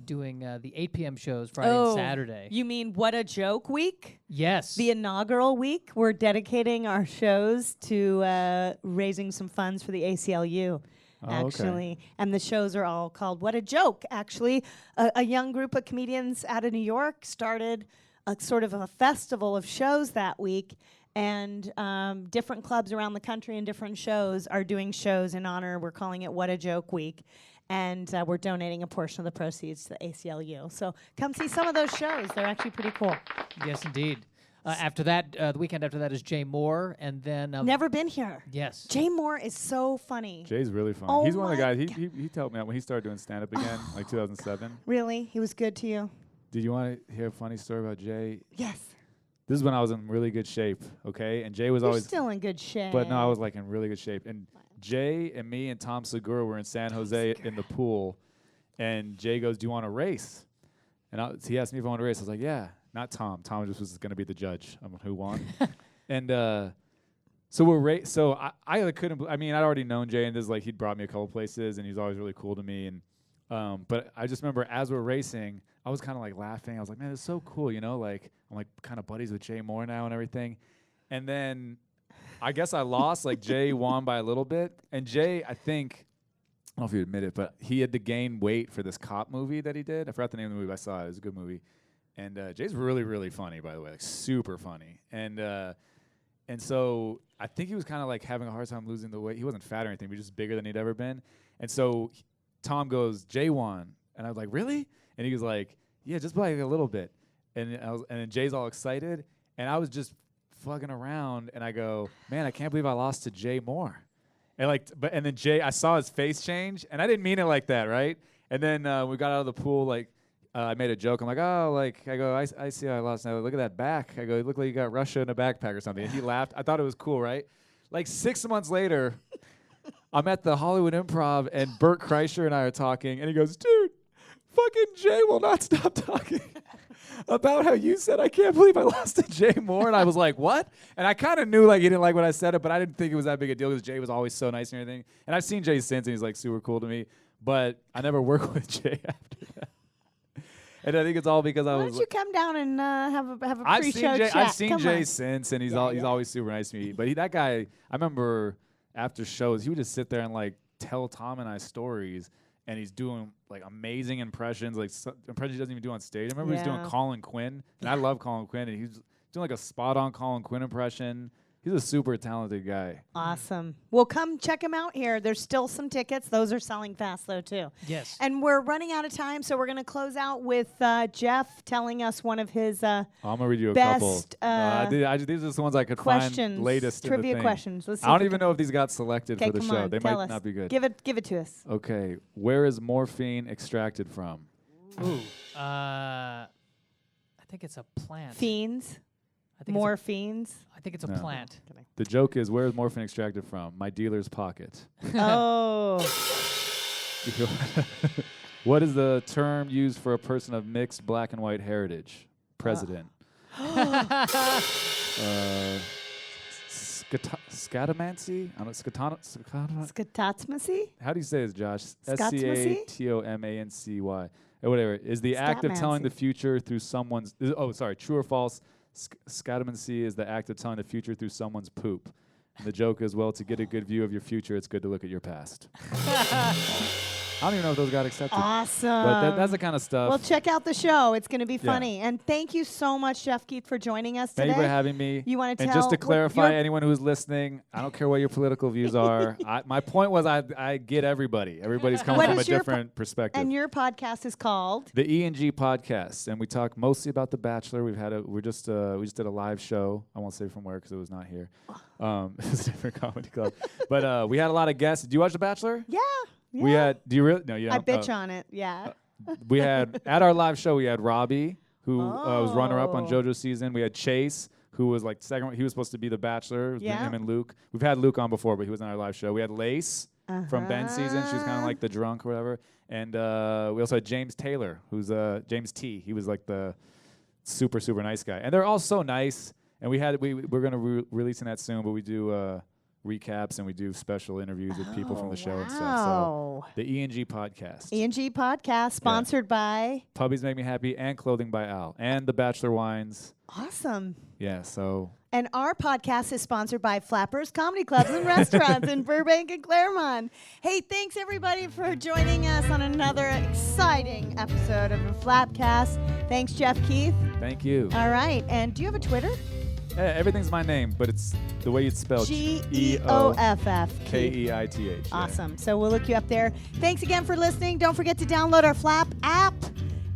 doing the 8 p.m. shows Friday and Saturday. You mean What a Joke Week? Yes. The inaugural week. We're dedicating our shows to raising some funds for the ACLU. Oh, Actually, and the shows are all called What a Joke. Actually, a young group of comedians out of New York started a sort of a festival of shows that week, and different clubs around the country and different shows are doing shows in honor. We're calling it What a Joke Week, and we're donating a portion of the proceeds to the ACLU. So come see some of those shows. They're actually pretty cool. Yes, indeed. After that, the weekend after that is Jay Moore, and then Never been here. yes, Jay Moore is so funny. Jay's really funny. Oh He's one of the my guys. He helped me out when he started doing stand-up again, like 2007. Really? He was good to you? Did you want to hear a funny story about Jay? Yes. This is when I was in really good shape, okay? And Jay was You're always, still in good shape. but no, I was like in really good shape. And Jay and me and Tom Segura were in San Jose in the pool, and Jay goes, "Do you want to race?" And he asked me if I want to race. I was like, "Yeah." Not Tom. Tom just was going to be the judge on who won. And so we're So I couldn't. I mean, I'd already known Jay, and this like he'd brought me a couple places, and he's always really cool to me. And but I just remember as we're racing, I was kind of like laughing. I was like, "Man, it's so cool," you know. Like I'm like kind of buddies with Jay Moore now and everything. And then I guess I lost. Like Jay won by a little bit, and Jay, I think, I don't know if you admit it, but he had to gain weight for this cop movie that he did. I forgot the name of the movie, but I saw it. It was a good movie, and Jay's really, really funny, by the way, like super funny, and so I think he was kind of like having a hard time losing the weight. He wasn't fat or anything, but just bigger than he'd ever been, and so Tom goes, Jay won, and I was like, really? And he was like, yeah, just by like a little bit, and then Jay's all excited, and I was just fucking around, and I go, man, I can't believe I lost to Jay Moore. And and then Jay, I saw his face change, and I didn't mean it like that, right? And then we got out of the pool, I made a joke. I'm like, I see how I lost. Now look at that back. I go, it looked like you got Russia in a backpack or something. And he laughed. I thought it was cool, right? Like 6 months later, I'm at the Hollywood Improv, and Bert Kreischer and I are talking, and he goes, dude, fucking Jay will not stop talking about how you said, I can't believe I lost to Jay Moore. And I was like, what? And I kind of knew like he didn't like what I said, but I didn't think it was that big a deal because Jay was always so nice and everything. And I've seen Jay since, and he's like super cool to me. But I never worked with Jay after that. And I think it's all because I was. Why don't you come down and have a I've pre-show seen Jay, chat? I've seen Come Jay on. since, and he's always super nice to me. But that guy, I remember after shows, he would just sit there and like tell Tom and I stories. And he's doing like amazing impressions, like impressions he doesn't even do on stage. I remember he's doing Colin Quinn, and I love Colin Quinn, and he's doing like a spot-on Colin Quinn impression. He's a super talented guy. Awesome. Well, come check him out here. There's still some tickets. Those are selling fast, though, too. Yes. And we're running out of time, so we're going to close out with Geoff telling us one of his I'm going to read you a best couple. These are just the ones I could questions, find latest in the trivia thing. questions. Let's see I don't if we even know if these got selected for the come show. on, They tell might us. not be good. Give it to us. Okay. Where is morphine extracted from? Ooh. I think it's a plant. Fiends. I think More fiends. I think it's a No. plant. The joke is, where is morphine extracted from? My dealer's pocket. Oh. What is the term used for a person of mixed black and white heritage? President. Scatomancy? I don't know. Scatotsmacy? How do you say this, Josh? Scotsmacy? Scatomancy. Or whatever. Is the act of telling the future through someone's... True or false? Scatomancy is the act of telling the future through someone's poop. And the joke is, well, to get a good view of your future, it's good to look at your past. I don't even know if those got accepted. Awesome. But that's the kind of stuff. Well, check out the show. It's going to be funny. And thank you so much, Geoff Keith, for joining us today. Thank you for having me. You want to and tell... just to clarify, anyone who's listening, I don't care what your political views are. My point was I get everybody. Everybody's coming from a different perspective. And your podcast is called? The E&G Podcast. And we talk mostly about The Bachelor. We just did a live show. I won't say from where because it was not here. It was a different comedy club. But we had a lot of guests. Do you watch The Bachelor? Yeah. Yeah. We had. Do you really? No, you don't. I bitch on it. Yeah. We had at our live show. We had Robbie, who was runner-up on JoJo's season. We had Chase, who was like second. He was supposed to be the Bachelor. It was him and Luke. We've had Luke on before, but he was on our live show. We had Lace from Ben's season. She was kind of like the drunk or whatever. And we also had James Taylor, who's James T. He was like the super super nice guy. And they're all so nice. And we're gonna releasing that soon, but we do. Recaps and we do special interviews with people from the show and stuff. So the E&G Podcast. E&G Podcast, sponsored by Puppies Make Me Happy and Clothing by Al and the Bachelor Wines. Awesome. Yeah, so. And our podcast is sponsored by Flappers Comedy Clubs and Restaurants in Burbank and Claremont. Hey, thanks everybody for joining us on another exciting episode of the Flappcast. Thanks, Geoff Keith. Thank you. All right. And do you have a Twitter? Yeah, everything's my name, but it's the way it's spelled. Geoff Keith. Awesome. Yeah. So we'll look you up there. Thanks again for listening. Don't forget to download our Flap app.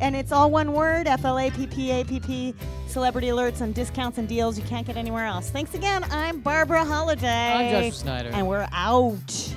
And it's all one word, FLAPPAPP. Celebrity alerts on discounts and deals you can't get anywhere else. Thanks again. I'm Barbara Holliday. I'm Joshua Snyder. And we're out.